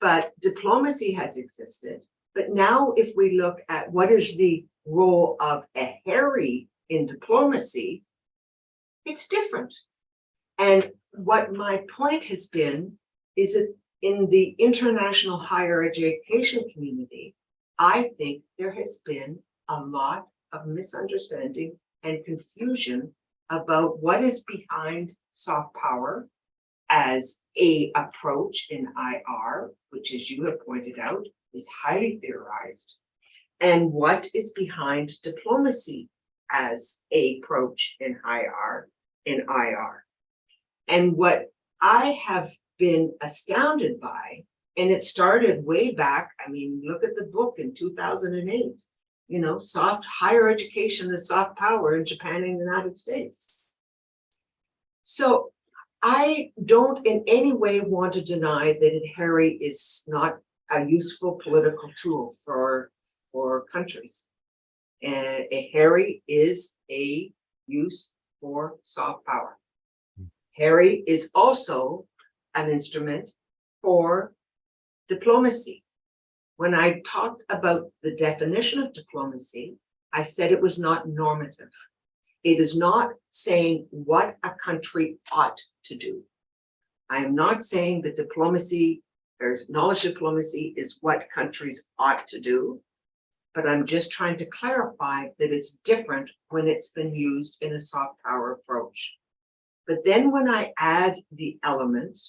But diplomacy has existed. But now if we look at what is the role of a hairy in diplomacy, it's different. And what my point has been is that in the international higher education community, I think there has been a lot of misunderstanding and confusion about what is behind soft power as a approach in IR, which, as you have pointed out, is highly theorized. and what is behind diplomacy as a approach in IR. And what I have been astounded by, and it started way back, I mean, look at the book in 2008, you know, higher education and soft power in Japan and the United States. So I don't in any way want to deny that HARI is not a useful political tool for countries. And a HARI is a use for soft power. HARI is also an instrument for diplomacy. When I talked about the definition of diplomacy, I said it was not normative. It is not saying what a country ought to do. I am not saying that diplomacy, or knowledge diplomacy, is what countries ought to do, but I'm just trying to clarify that it's different when it's been used in a soft power approach. But then when I add the element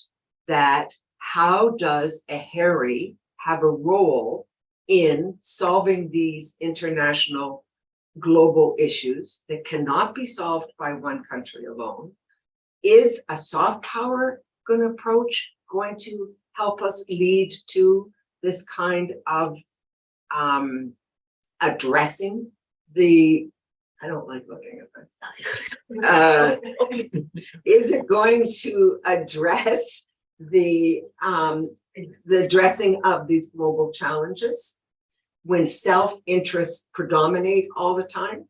that how does a HARI have a role in solving these international global issues that cannot be solved by one country alone, is a soft power approach going to help us lead to this kind of addressing the, I don't like looking at this. Is it going to address the addressing of these global challenges when self-interest predominate all the time?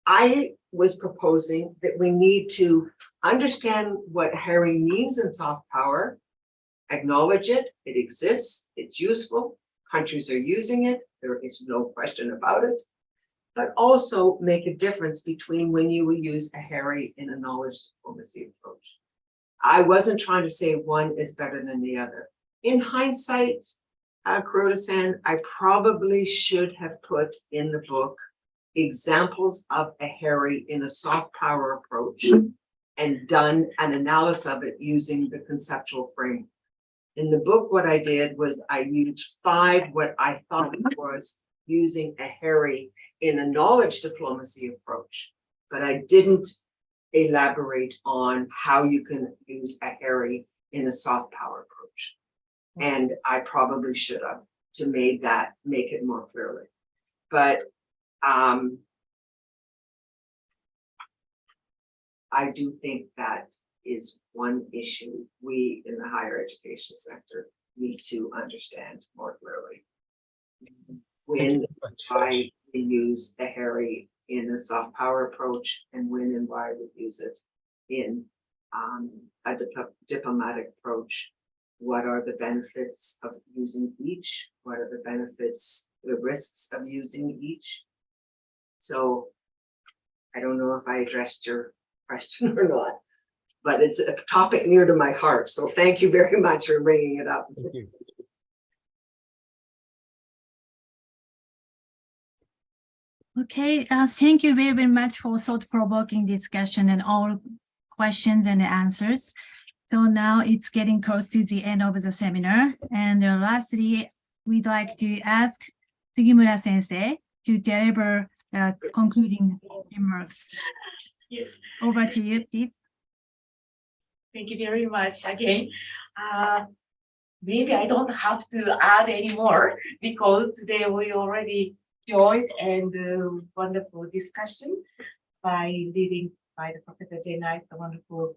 I was proposing that we need to understand what HARI means in soft power, acknowledge it, it exists, it's useful, countries are using it, there is no question about it, but also make a difference between when you will use a HARI in a knowledge diplomacy approach. I wasn't trying to say one is better than the other. In hindsight, Kuroda-san, I probably should have put in the book examples of a HARI in a soft power approach and done an analysis of it using the conceptual framework. In the book, what I did was I used 5 what I thought was using a HARI in a knowledge diplomacy approach, but I didn't elaborate on how you can use a HARI in a soft power approach. And I probably should have to make it more clearly. But I do think that is one issue we in the higher education sector need to understand more clearly. When I use a HARI in a soft power approach and when and why we use it in a diplomatic approach, what are the benefits of using each? What are the benefits, the risks of using each? So I don't know if I addressed your question or not, but it's a topic near to my heart. So thank you very much for bringing it up. Thank you. Okay, thank you very, very much for thought-provoking discussion and all questions and answers. So now it's getting close to the end of the seminar. And lastly, we'd like to ask Sugimura Sensei to deliver concluding remarks. Yes. Over to you, please. Thank you very much again. Maybe I don't have to add any more because today we already joined and wonderful discussion leading by the Professor J. Nice, the wonderful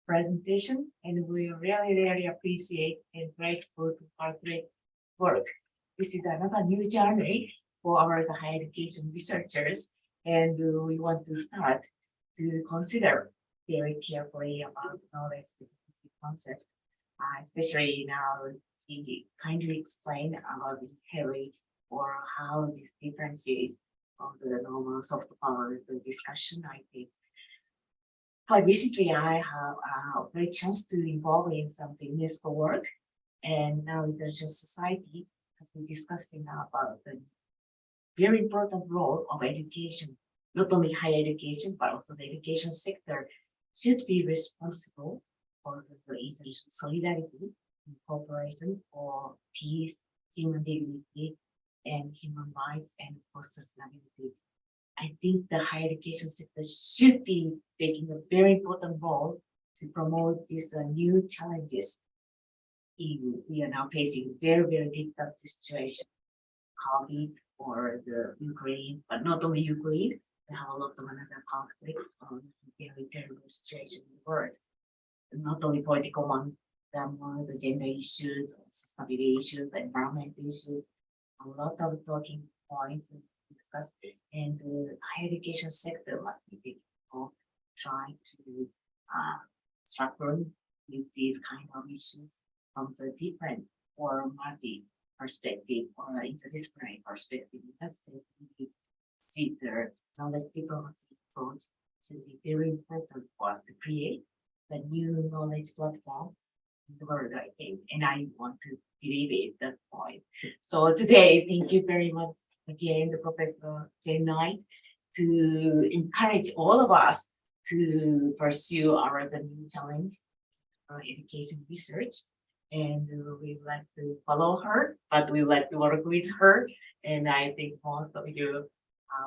presentation, and we really, really appreciate and grateful for our great work. This is another new journey for our higher education researchers, and we want to start to consider very carefully about knowledge concept, especially now he kindly explained about the HARI or how this differentiates from the normal soft power discussion. I think quite recently I have a great chance to involve in some UNESCO work, and now International Society has been discussing about the very important role of education, not only higher education, but also the education sector should be responsible for the international solidarity and cooperation for peace, human dignity, and human rights and for sustainability. I think the higher education sector should be taking a very important role to promote these new challenges. We are now facing very, very difficult situation, COVID or the Ukraine, but not only Ukraine, we have a lot of another conflict on very terrible situation in the world. Not only political one, the gender issues, sustainability issues, environmental issues, a lot of talking points to discuss. And the higher education sector must be taking trying to struggle with these kind of issues from the different or multi perspective or interdisciplinary perspective. That's we see the knowledge diplomacy approach should be very important for us to create the new knowledge platform in the world, I think, and I want to believe it at that point. So today, thank you very much again, the Professor J. Knight, to encourage all of us to pursue the new challenge, education research. And we would like to follow her, but we would like to work with her. And I think most of you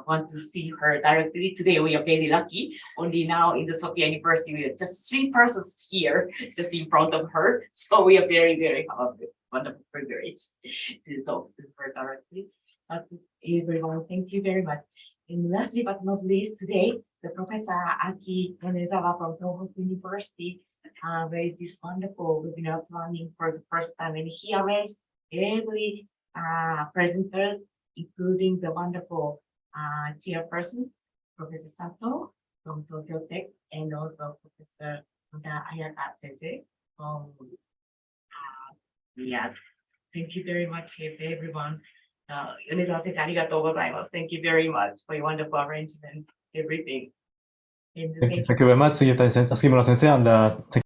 want to see her directly. Today, we are very lucky. Only now in the Sophia University, we are just 3 persons here, just in front of her. So we are very, very wonderful privilege to talk to her directly. But everyone, thank you very much. And lastly but not least, today, the Professor Yonezawa from Tohoku University made this wonderful webinar planning for the first time, and he arranged every presenter, including the wonderful chairperson, Professor Sato from Tokyo Tech, and also Professor Ayaka Sensei from myriad. Thank you very much, everyone. Yonezawa Sensei, arigatou gozaimasu. Thank you very much for your wonderful arrangement, everything. And Thank you very much, Sugimura Sensei, and